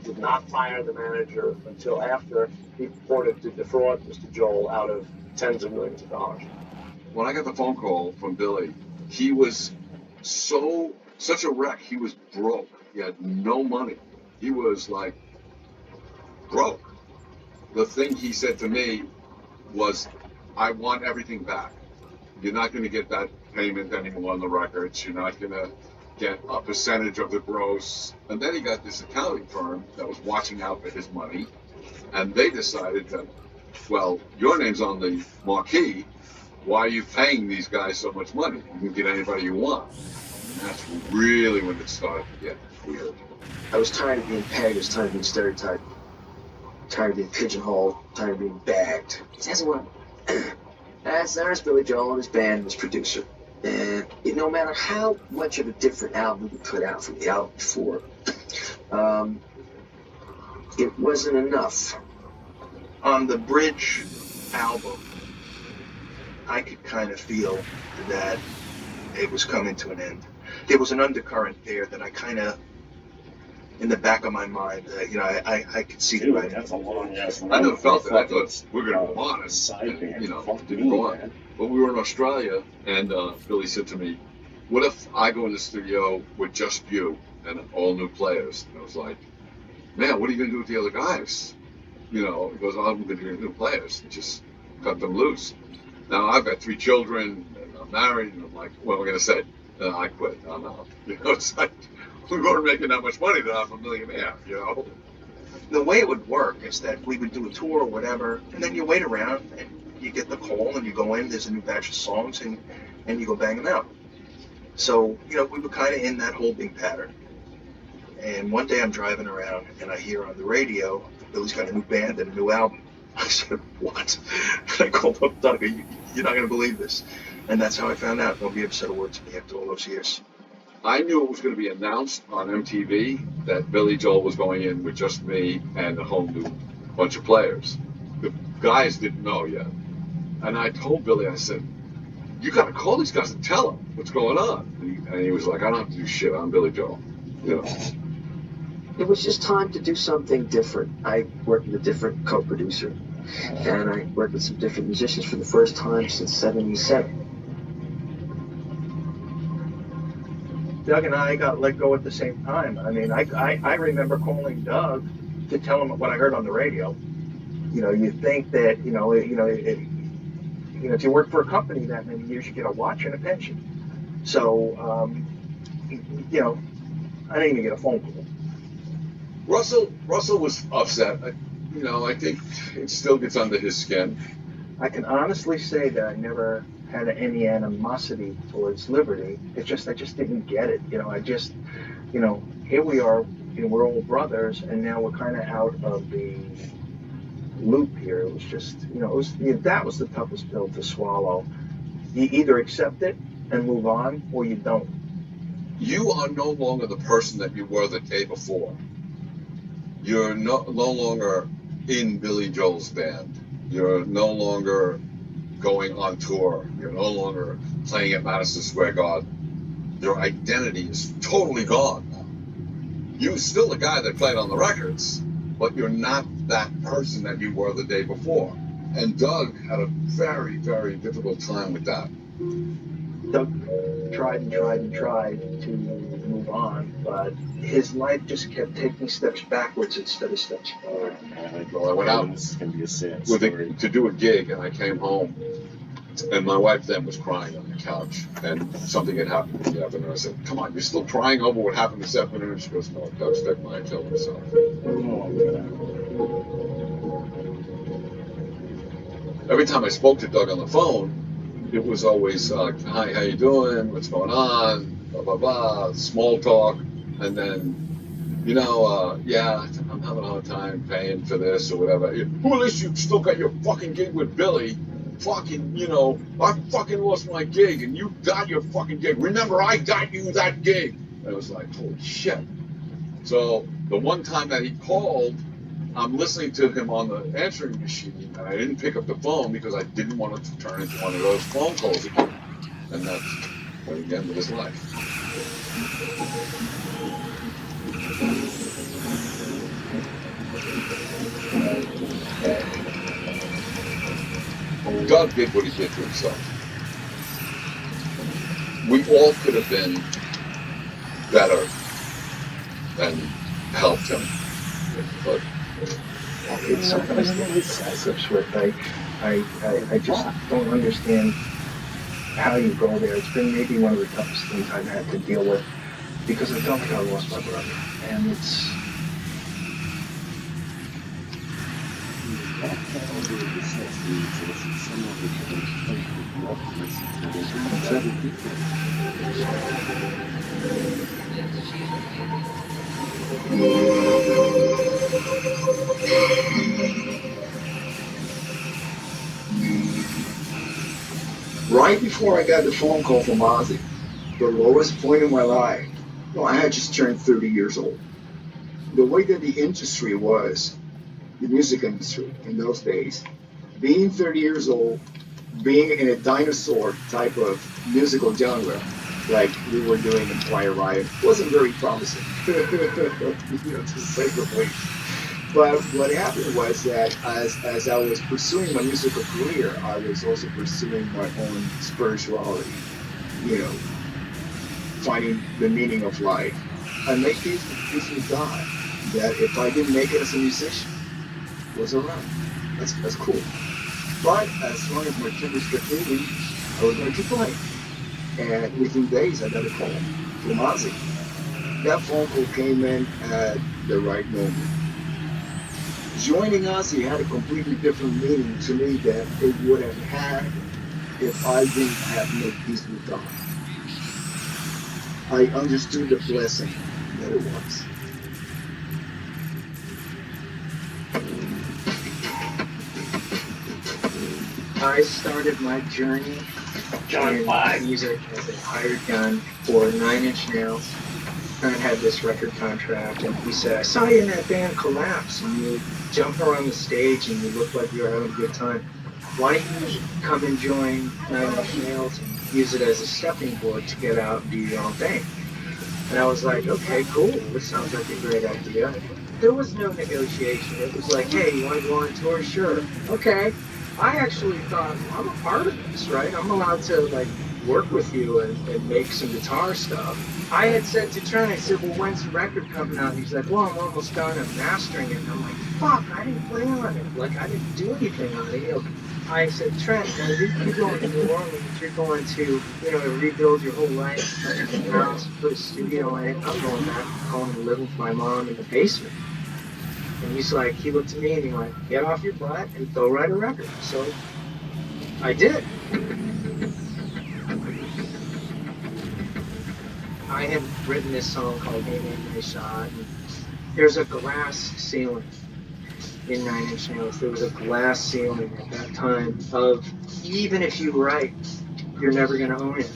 did not fire the manager until after he purported to defraud Mr. Joel out of tens of millions of dollars. When I got the phone call from Billy, he was such a wreck. He was broke. He had no money. He was like broke. The thing he said to me was, I want everything back. You're not going to get that payment anymore on the records. You're not going to get a percentage of the gross. And then he got this accounting firm that was watching out for his money. And they decided that, well, your name's on the marquee. Why are you paying these guys so much money? You can get anybody you want. And that's really when it started to get weird. I was tired of being pegged. I was tired of being stereotyped. Tired of being pigeonholed. Tired of being bagged. That's what. There's Billy Joel and his band and his producer. And no matter how much of a different album we put out from the album before, it wasn't enough. On the Bridge album, I could kind of feel that it was coming to an end. There was an undercurrent there that I kind of, in the back of my mind, you know, I could see the right. That's a long ass. I never felt that. I thought we're going to go on. And, you know, didn't go on. But we were in Australia, and Billy said to me, what if I go in the studio with just you and all new players? And I was like, man, what are you going to do with the other guys? You know, he goes, I'm going to do new players and just cut them loose. Now, I've got 3 children, and I'm married, and I'm like, what am I going to say? I quit. I'm out. You know, it's like, we weren't making that much money that I'm a millionaire, you know? The way it would work is that we would do a tour or whatever, and then you wait around, and you get the call, and you go in, there's a new batch of songs, and you go bang them out. So, you know, we were kind of in that holding pattern. And one day I'm driving around, and I hear on the radio, Billy's got a new band and a new album. I said, what? And I called up Doug, you're not going to believe this. And that's how I found out. Nobody ever said a word to me after all those years. I knew it was going to be announced on MTV that Billy Joel was going in with just me and a whole new bunch of players. The guys didn't know yet. And I told Billy, I said, you got to call these guys and tell them what's going on. And he was like, I don't have to do shit. I'm Billy Joel. You know. It was just time to do something different. I worked with a different co-producer, and I worked with some different musicians for the first time since '77. Doug and I got let go at the same time. I mean, I remember calling Doug to tell him what I heard on the radio. You know, you think that, if you work for a company that many years, you get a watch and a pension. So, you know, I didn't even get a phone call. Russell was upset. You know, I think it still gets under his skin. I can honestly say that I never had any animosity towards Liberty. It's just I just didn't get it. You know, here we are. You know, we're all brothers, and now we're kind of out of the loop here. It was just, that was the toughest pill to swallow. You either accept it and move on, or you don't. You are no longer the person that you were the day before. You're no longer in Billy Joel's band. You're no longer going on tour. You're no longer playing at Madison Square Garden. Your identity is totally gone. You're still the guy that played on the records, but you're not that person that you were the day before. And Doug had a very, very difficult time with that. Doug tried to move on, but his life just kept taking steps backwards instead of steps forward. Well, I went out to do a gig, and I came home, and my wife then was crying on the couch, and something had happened in the afternoon. I said, come on, you're still crying over what happened this afternoon? She goes, no, Doug Stegmeyer killed himself. Every time I spoke to Doug on the phone, it was always, hi, how you doing? What's going on? Blah, blah, blah, small talk. And then yeah, I'm having a hard time paying for this or whatever. Well, at least you still got your fucking gig with Billy. Fucking, I fucking lost my gig and you got your fucking gig. Remember, I got you that gig. And it was like, holy shit. So the one time that he called, I'm listening to him on the answering machine, and I didn't pick up the phone because I didn't want it to turn into one of those phone calls again. And that's when he ended his life. God did what he did to himself. We all could have been better and helped him. But it's sometimes excessive with I just don't understand how you go there. It's been maybe one of the toughest things I've had to deal with because I felt like I lost my brother, and it's. Right before I got the phone call from Ozzy, the lowest point in my life, well, I had just turned 30 years old. The way that the industry was, the music industry in those days, being 30 years old, being in a dinosaur type of musical genre, like we were doing in Quiet Riot, wasn't very promising, to say the least. But what happened was that as I was pursuing my musical career, I was also pursuing my own spirituality, finding the meaning of life. I made peace with God that if I didn't make it as a musician, it was alright. That's cool. But as long as my fingers kept moving, I was going to keep playing. And within days, I got a call from Ozzy. That phone call came in at the right moment. Joining Ozzy had a completely different meaning to me than it would have had if I didn't have made peace with God. I understood the blessing that it was. I started my journey in music as a hired gun for 9 Inch Nails. I had this record contract, and he said, I saw you in that band Collapse, and you jump around the stage and you look like you were having a good time. Why don't you come and join 9 Inch Nails and use it as a stepping board to get out and do your own thing? And I was like, okay, cool, this sounds like a great idea. There was no negotiation. It was like, hey, you want to go on tour? Sure. Okay. I actually thought, well, I'm a part of this, right? I'm allowed to, work with you and make some guitar stuff. I had said to Trent, I said, well, when's the record coming out? And he's like, well, I'm almost done. I'm mastering it. And I'm like, fuck, I didn't play on it. I didn't do anything on it. I said, Trent, you're going to New Orleans. You're going to, rebuild your whole life. Your house, put a studio in it. I'm going back. I'm going to live with my mom in the basement. And he's like, he looked at me and he went, get off your butt and go write a record. So I did. I had written this song called Hey Man, Nice Shot. There's a glass ceiling in 9 Inch Nails. There was a glass ceiling at that time of, even if you write, you're never going to own it.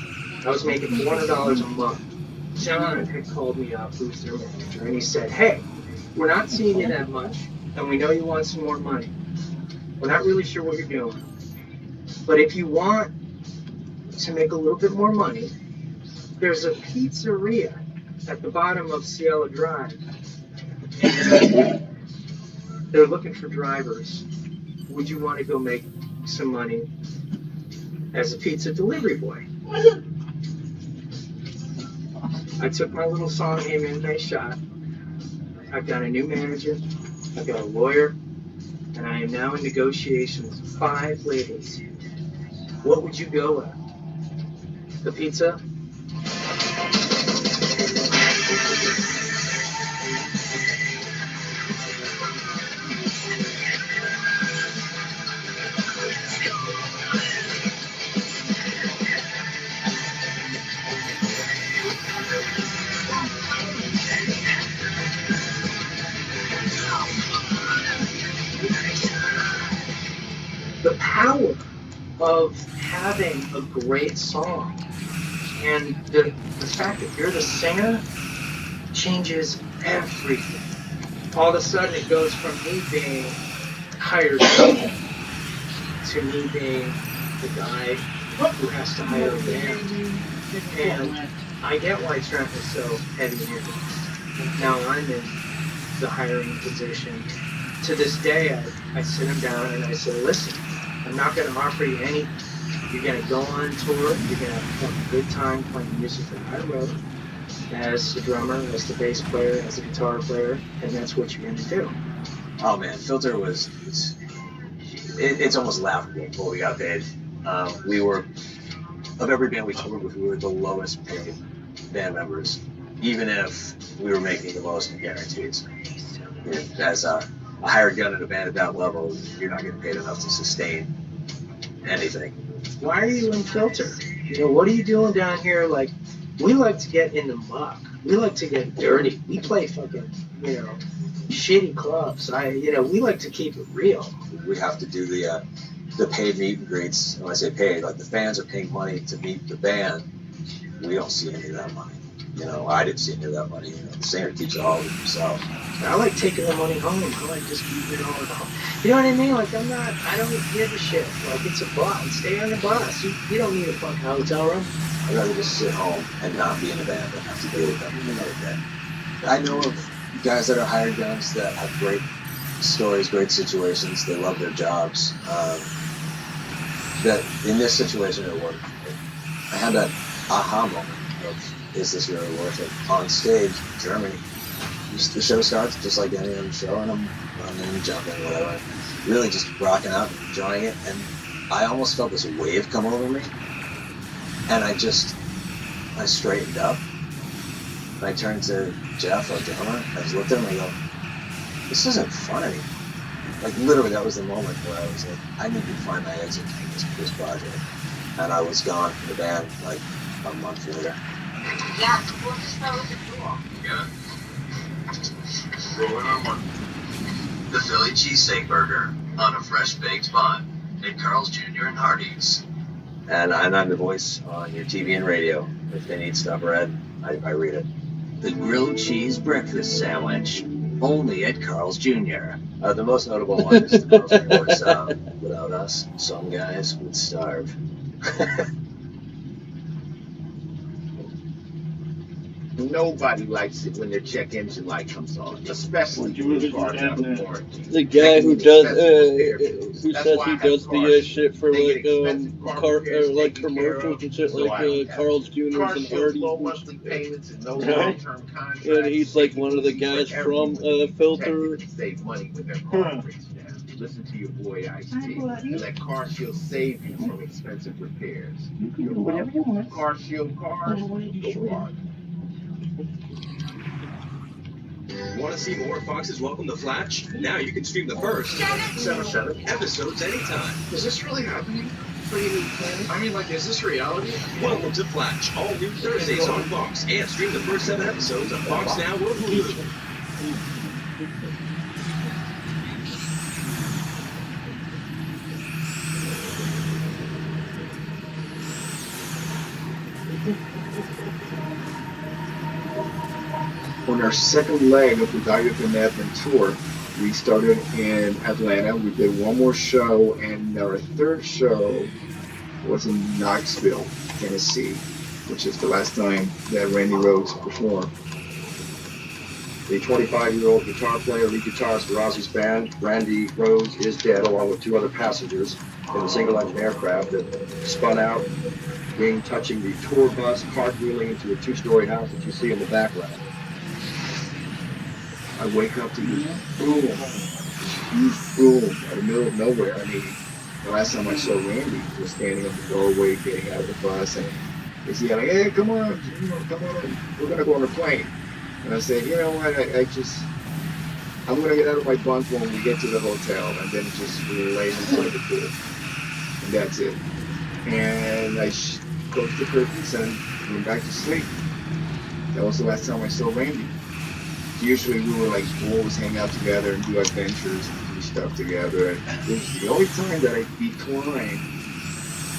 I was making $400 a month. John had called me up, who's their manager, and he said, hey, we're not seeing you that much, and we know you want some more money. We're not really sure what you're doing. But if you want to make a little bit more money, there's a pizzeria at the bottom of Cielo Drive. They're looking for drivers. Would you want to go make some money as a pizza delivery boy? I took my little song, Hey Man, Nice Shot. I've got a new manager, I've got a lawyer, and I am now in negotiations with 5 labels. What would you go with? The pizza? power of having a great song, and the fact that you're the singer changes everything. All of a sudden it goes from me being hired gun to me being the guy who has to hire a band. And I get why Trent is so heavy-handed. Now I'm in the hiring position. To this day, I sit him down and I say, listen, I'm not going to offer you anything. You're going to go on tour. You're going to have a good time playing music that I wrote as the drummer, as the bass player, as the guitar player, and that's what you're going to do. Oh man, Filter it's almost laughable what we got paid. We were, of every band we toured with, we were the lowest paid band members, even if we were making the most in guarantees. As a hired gun at a band at that level, you're not getting paid enough to sustain anything. Why are you in Filter? You know, what are you doing down here? Like, we like to get in the muck. We like to get dirty. We play fucking, shitty clubs. We like to keep it real. We have to do the paid meet and greets. When I say paid, like the fans are paying money to meet the band. We don't see any of that money. I didn't see any of that money. The singer keeps all of it himself. I like taking the money home. I like just keeping it all at home. You know what I mean? Like, I don't give a shit. Like, it's a bus. Stay on the bus. You don't need a fucking hotel room. I'd rather just sit home and not be in a band and have to deal with them another day. I know of guys that are hired guns that have great stories, great situations. They love their jobs. That in this situation it worked. I had that aha moment of, is this really worth it? On stage, Germany. The show starts just like any other show, and I'm running, jumping, whatever. Really just rocking out, enjoying it, and I almost felt this wave come over me. And I straightened up. And I turned to Jeff, our drummer. I just looked at him and I go, this isn't fun anymore. Like, literally, that was the moment where I was like, I need to find my exit from this project. And I was gone from the band, like, a month later. Yeah, we'll just throw it the door. Yeah. Rolling on one. The Philly cheesesteak burger on a fresh baked bun at Carl's Jr. and Hardee's. And I'm the voice on your TV and radio. If they need stuff read, I read it. The grilled cheese breakfast sandwich, only at Carl's Jr. The most notable one is the grocery works out. Without us, some guys would starve. Nobody likes it when their check engine light comes on, especially when the car's out of warranty. The guy who does, who says he does the shit for like like commercials and shit like Carl's Jr. and Hardee's and and he's like one of the guys from Filter. Save money with their car breaks down. Listen to your boy Ice-T. Let CarShield save you from expensive repairs. Whatever you want. CarShield cars, go hard. Want to see more of Fox's Welcome to Flatch? Now you can stream the first 7 episodes anytime. Is this really happening? What do you mean, I mean, like, is this reality? Welcome to Flatch, all new Thursdays on Fox, and stream the first 7 episodes on Fox Now or Hulu. On our second leg of the Diet and Advent tour, we started in Atlanta. We did one more show, and our third show was in Knoxville, Tennessee, which is the last time that Randy Rhoads performed. The 25-year-old guitar player, lead guitarist for Ozzy's band, Randy Rhoads, is dead, along with 2 other passengers in a single-engine aircraft that spun out, touching the tour bus, cartwheeling into a 2-story house that you see in the background. I wake up to this boom, huge boom out of the middle of nowhere. I mean, the last time I saw Randy was standing at the doorway, getting out of the bus, and he's yelling, "Hey, come on, come on, we're gonna go on a plane." And I said, you know what, I'm gonna get out of my bunk when we get to the hotel, and then just lay in front of the pool, and that's it. And I closed the curtains and went back to sleep. That was the last time I saw Randy. Usually we were like always hang out together and do adventures and do and stuff together. And it was the only time that I declined,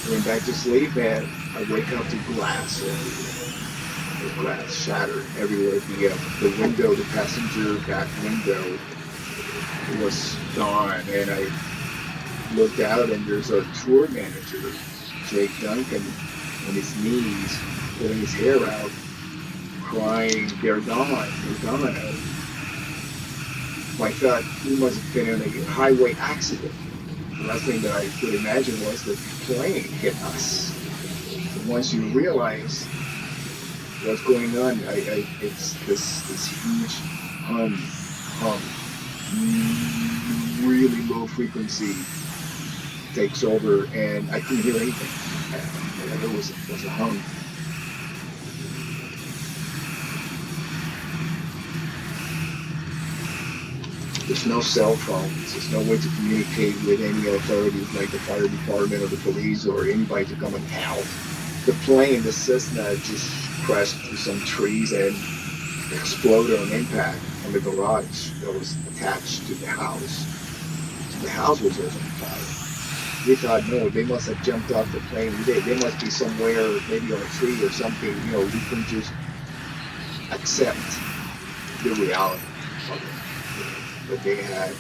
went back to sleep, and I wake up to glass everywhere. The glass shattered everywhere. The window, the passenger back window was gone, and I looked out, and there's a tour manager, Jake Duncan, on his knees, pulling his hair out, crying, they're gone. I thought he must have been in a highway accident. The last thing that I could imagine was that the plane hit us. And once you realize what's going on, it's this huge hum, really low frequency takes over, and I couldn't hear anything. It was a hum. There's no cell phones. There's no way to communicate with any authorities like the fire department or the police or anybody to come and help. The plane, the Cessna, just crashed through some trees and exploded on impact on the garage that was attached to the house. The house was also on fire. We thought, no, they must have jumped off the plane. They must be somewhere, maybe on a tree or something. You know, we couldn't just accept the reality of it. But they had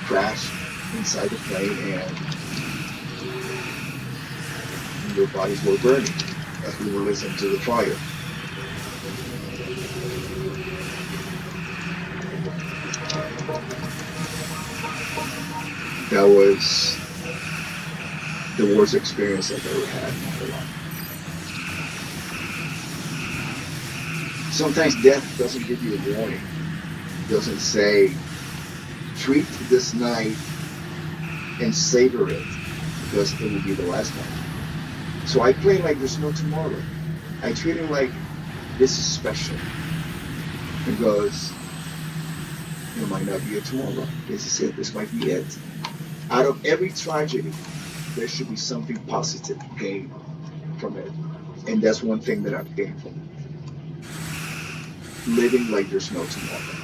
crashed inside the plane, and their bodies were burning as we were listening to the fire. That was the worst experience I've ever had in my life. Sometimes death doesn't give you a warning. It doesn't say, treat this night and savor it, because it will be the last one. So I play like there's no tomorrow. I treat it like this is special, because there might not be a tomorrow. This is it. This might be it. Out of every tragedy, there should be something positive gained from it. And that's one thing that I've gained from it. Living like there's no tomorrow.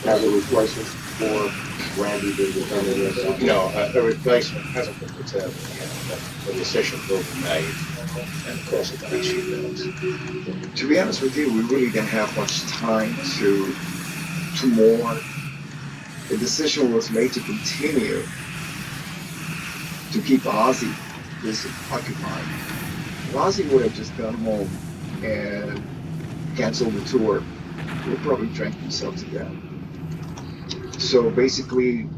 As a replacement for Randy being determined? No, a replacement hasn't been determined yet, but the decision will be made, and of course it's issue built. To be honest with you, we really didn't have much time to mourn. The decision was made to continue to keep Ozzy occupied. If Ozzy would have just gone home and canceled the tour, he would probably drank himself to death. So basically,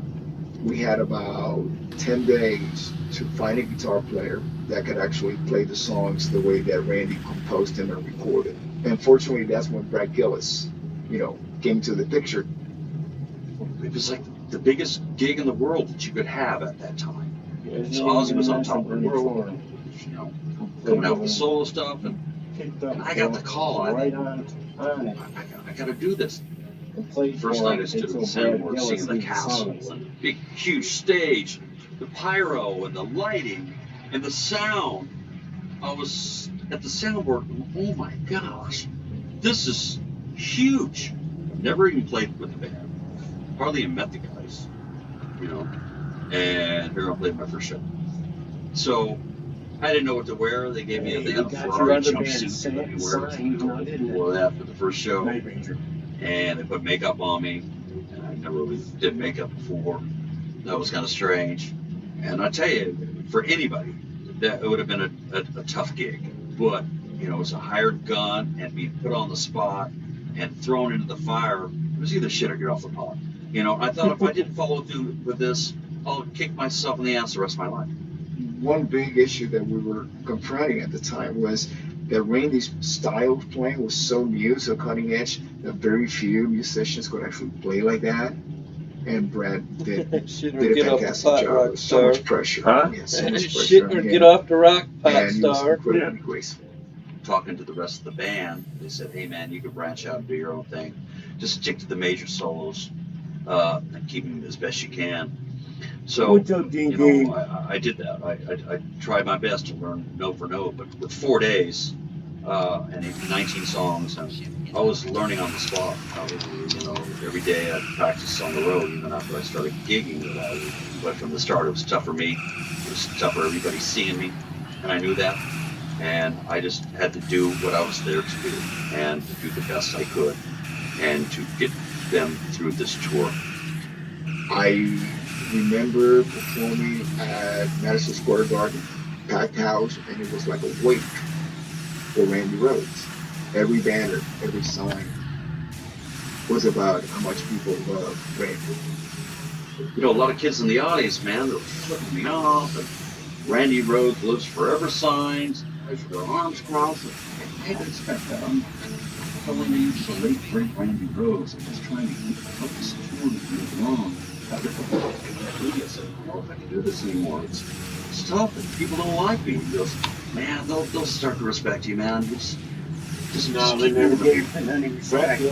we had about 10 days to find a guitar player that could actually play the songs the way that Randy composed them and recorded. And fortunately, that's when Brad Gillis, came to the picture. It was like the biggest gig in the world that you could have at that time. So Ozzy was on top of the world, coming out with the solo stuff, and I got the call. I got to do this. First night I stood at the soundboard, seeing the castle, and big, huge stage, the pyro and the lighting and the sound. I was at the soundboard, oh my gosh, this is huge. Never even played with the band, hardly even met the guys, and here I played my first show. So I didn't know what to wear. They gave me a Ferrari jumpsuit that I wore that for the first show. And they put makeup on me, and I never really did makeup before. That was kind of strange. And I tell you, for anybody, that it would have been a tough gig. But, it was a hired gun, and being put on the spot and thrown into the fire, it was either shit or get off the pot. I thought if I didn't follow through with this, I'll kick myself in the ass the rest of my life. One big issue that we were confronting at the time was that Randy's style of playing was so new, so cutting edge, that very few musicians could actually play like that. And Brad did a fantastic job. There was so much pressure. Yeah, so much pressure on him. Get off the rock, pop and star. he was incredibly graceful. Talking to the rest of the band, they said, hey man, you can branch out and do your own thing. Just stick to the major solos and keep them as best you can. So, I did that. I tried my best to learn note for note, but with 4 days, and 19 songs, and I was learning on the spot. Every day I'd practice on the road, even after I started gigging. But from the start, it was tough for me. It was tough for everybody seeing me, and I knew that. And I just had to do what I was there to do, and to do the best I could, and to get them through this tour. I remember performing at Madison Square Garden, packed house, and it was like a wait for Randy Rhoads. Every banner, every sign was about how much people love Randy. A lot of kids in the audience, man, they were flipping me off, and Randy Rhoads lives forever signs, with their arms crossed. I didn't expect that. I'm telling you, the late great Randy Rhoads, and just trying to help this tour move along. I said, I don't know if I can do this anymore. It's tough, and people don't like me. He goes, man, they'll start to respect you, man. Just they never gave him any respect. We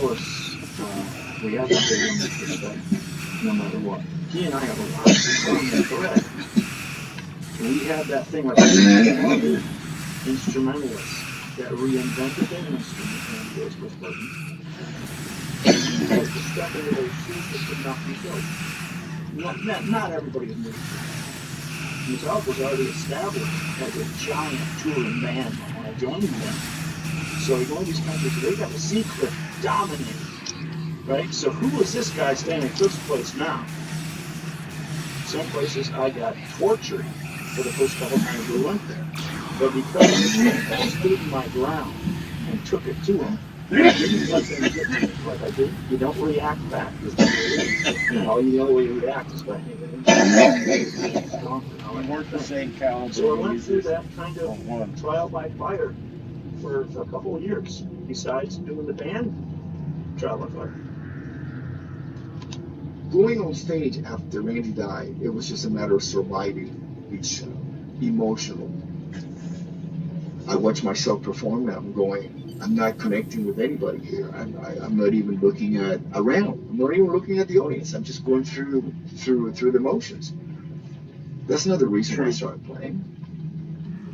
have to give him respect, no matter what. He and I have a lot of common thread. We had that thing like instrumentalists that reinvented their instrument and those with buttons. To step into those shoes that could not be filled. Not everybody is moving. Himself was already established as a giant touring band when I joined them. So in all these countries, they got the secret dominated, right? So who was this guy standing first place now? Some places I got tortured for the first couple times we went there. But because I stood my ground and took it to them, I didn't let them get me like I did. You don't react back. All you know you react is by We weren't the same caliber. So I went through that kind of trial by fire for a couple of years, besides doing the band trial by fire. Going on stage after Randy died, it was just a matter of surviving each show, emotional. I watch myself perform now. I'm going, I'm not connecting with anybody here. I'm not even looking around. I'm not even looking at the audience. I'm just going through the motions. That's another reason I started playing.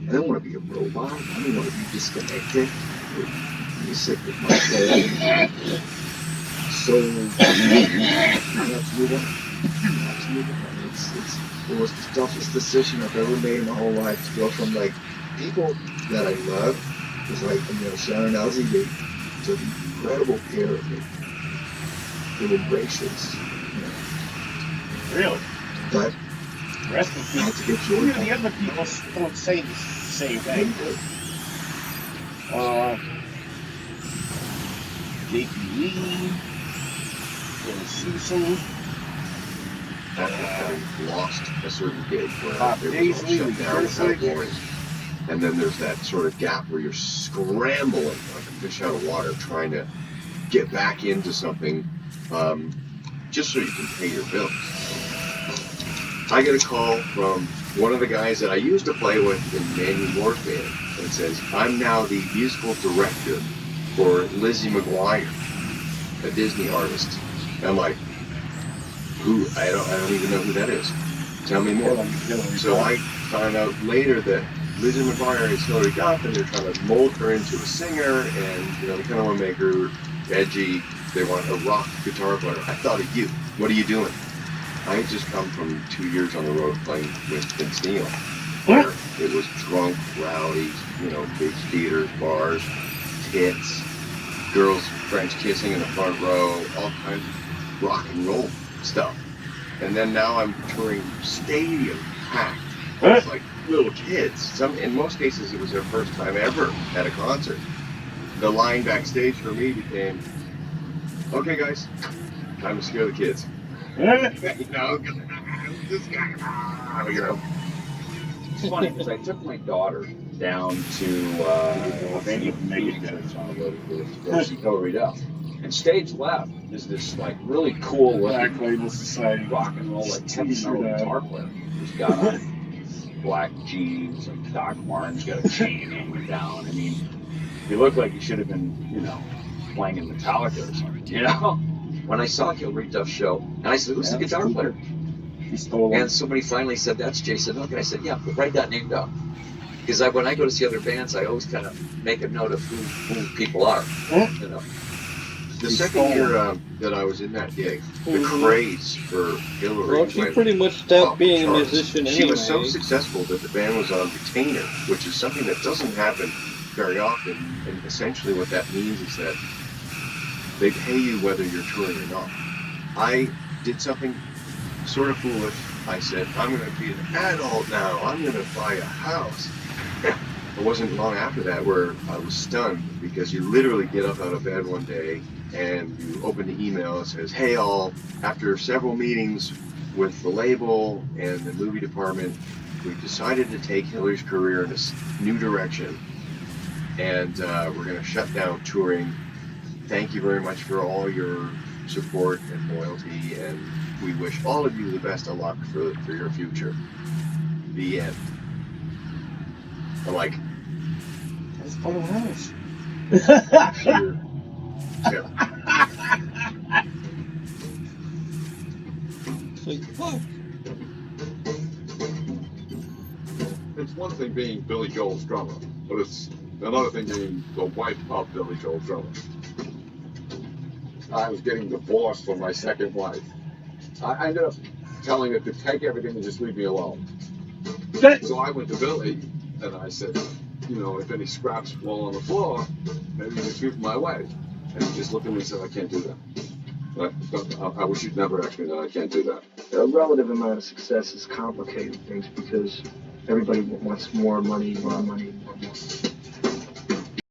I don't want to be a robot. I don't want to be disconnected with music, with my soul. So let's move on. It was the toughest decision I've ever made in my whole life to go from like people that I love, was like Sharon Alzey, they took incredible care of me. They were gracious. Really? But rest of I had to get through it. the other people don't say the same thing. J.P. Lee, Billy Susan, I lost a certain gig where Pop it was Daisley, all Lee shut down Kerslake. without boring. And then there's that sort of gap where you're scrambling like a fish out of water, trying to get back into something just so you can pay your bills. I get a call from one of the guys that I used to play with in Manuel Moore's band, and it says, I'm now the musical director for Lizzie McGuire, a Disney artist. And I'm like, who? I don't even know who that is. Tell me more. So I found out later that Lizzie McGuire is Hillary Duff, and they're trying to mold her into a singer, and they kind of want to make her edgy. They want a rock guitar player. I thought of you. What are you doing? I had just come from 2 years on the road playing with Vince Neil, where it was drunk, rowdy, big theaters, bars, tits, girls French kissing in the front row, all kinds of rock and roll stuff. And then now I'm touring stadium packed. It's like little kids. In most cases, it was their first time ever at a concert. The line backstage for me became, okay, guys, time to scare the kids. This guy, It's funny because I took my daughter down to venue Church on the road to go see Hillary Duff. And stage left is this like really cool Black Label Society rock and roll like heavy metal guitar player who's got on black jeans and Doc Martens got a chain hanging down. I mean, he looked like he should have been, playing in Metallica or something, When I saw Hillary Duff's show, and I said, who's the guitar player? And somebody finally said, that's Jason Hook. And I said, yeah, but write that name down. Because when I go to see other bands, I always kind of make a note of who people are. You know. The second year that I was in that gig, the craze for Hillary. Well, she pretty much stopped being a musician She anyway. was so successful that the band was on retainer, which is something that doesn't happen very often. And essentially what that means is that they pay you whether you're touring or not. I did something sort of foolish. I said, I'm going to be an adult now. I'm going to buy a house. It wasn't long after that where I was stunned, because you literally get up out of bed one day and you open the email. It says, hey all, after several meetings with the label and the movie department, we've decided to take Hillary's career in this new direction, and we're going to shut down touring. Thank you very much for all your support and loyalty, and we wish all of you the best of luck for your future. The end. I'm like, That's full house. here. Yeah. It's one thing being Billy Joel's drummer, but it's another thing being the wife of Billy Joel's drummer. I was getting divorced from my second wife. I ended up telling her to take everything and just leave me alone. So I went to Billy and I said, you know, if any scraps fall on the floor, maybe you can sweep my way. And he just looked at me and said, I can't do that. I wish you'd never asked me that. I can't do that. A relative amount of success is complicated things because everybody wants more money, more money, more money.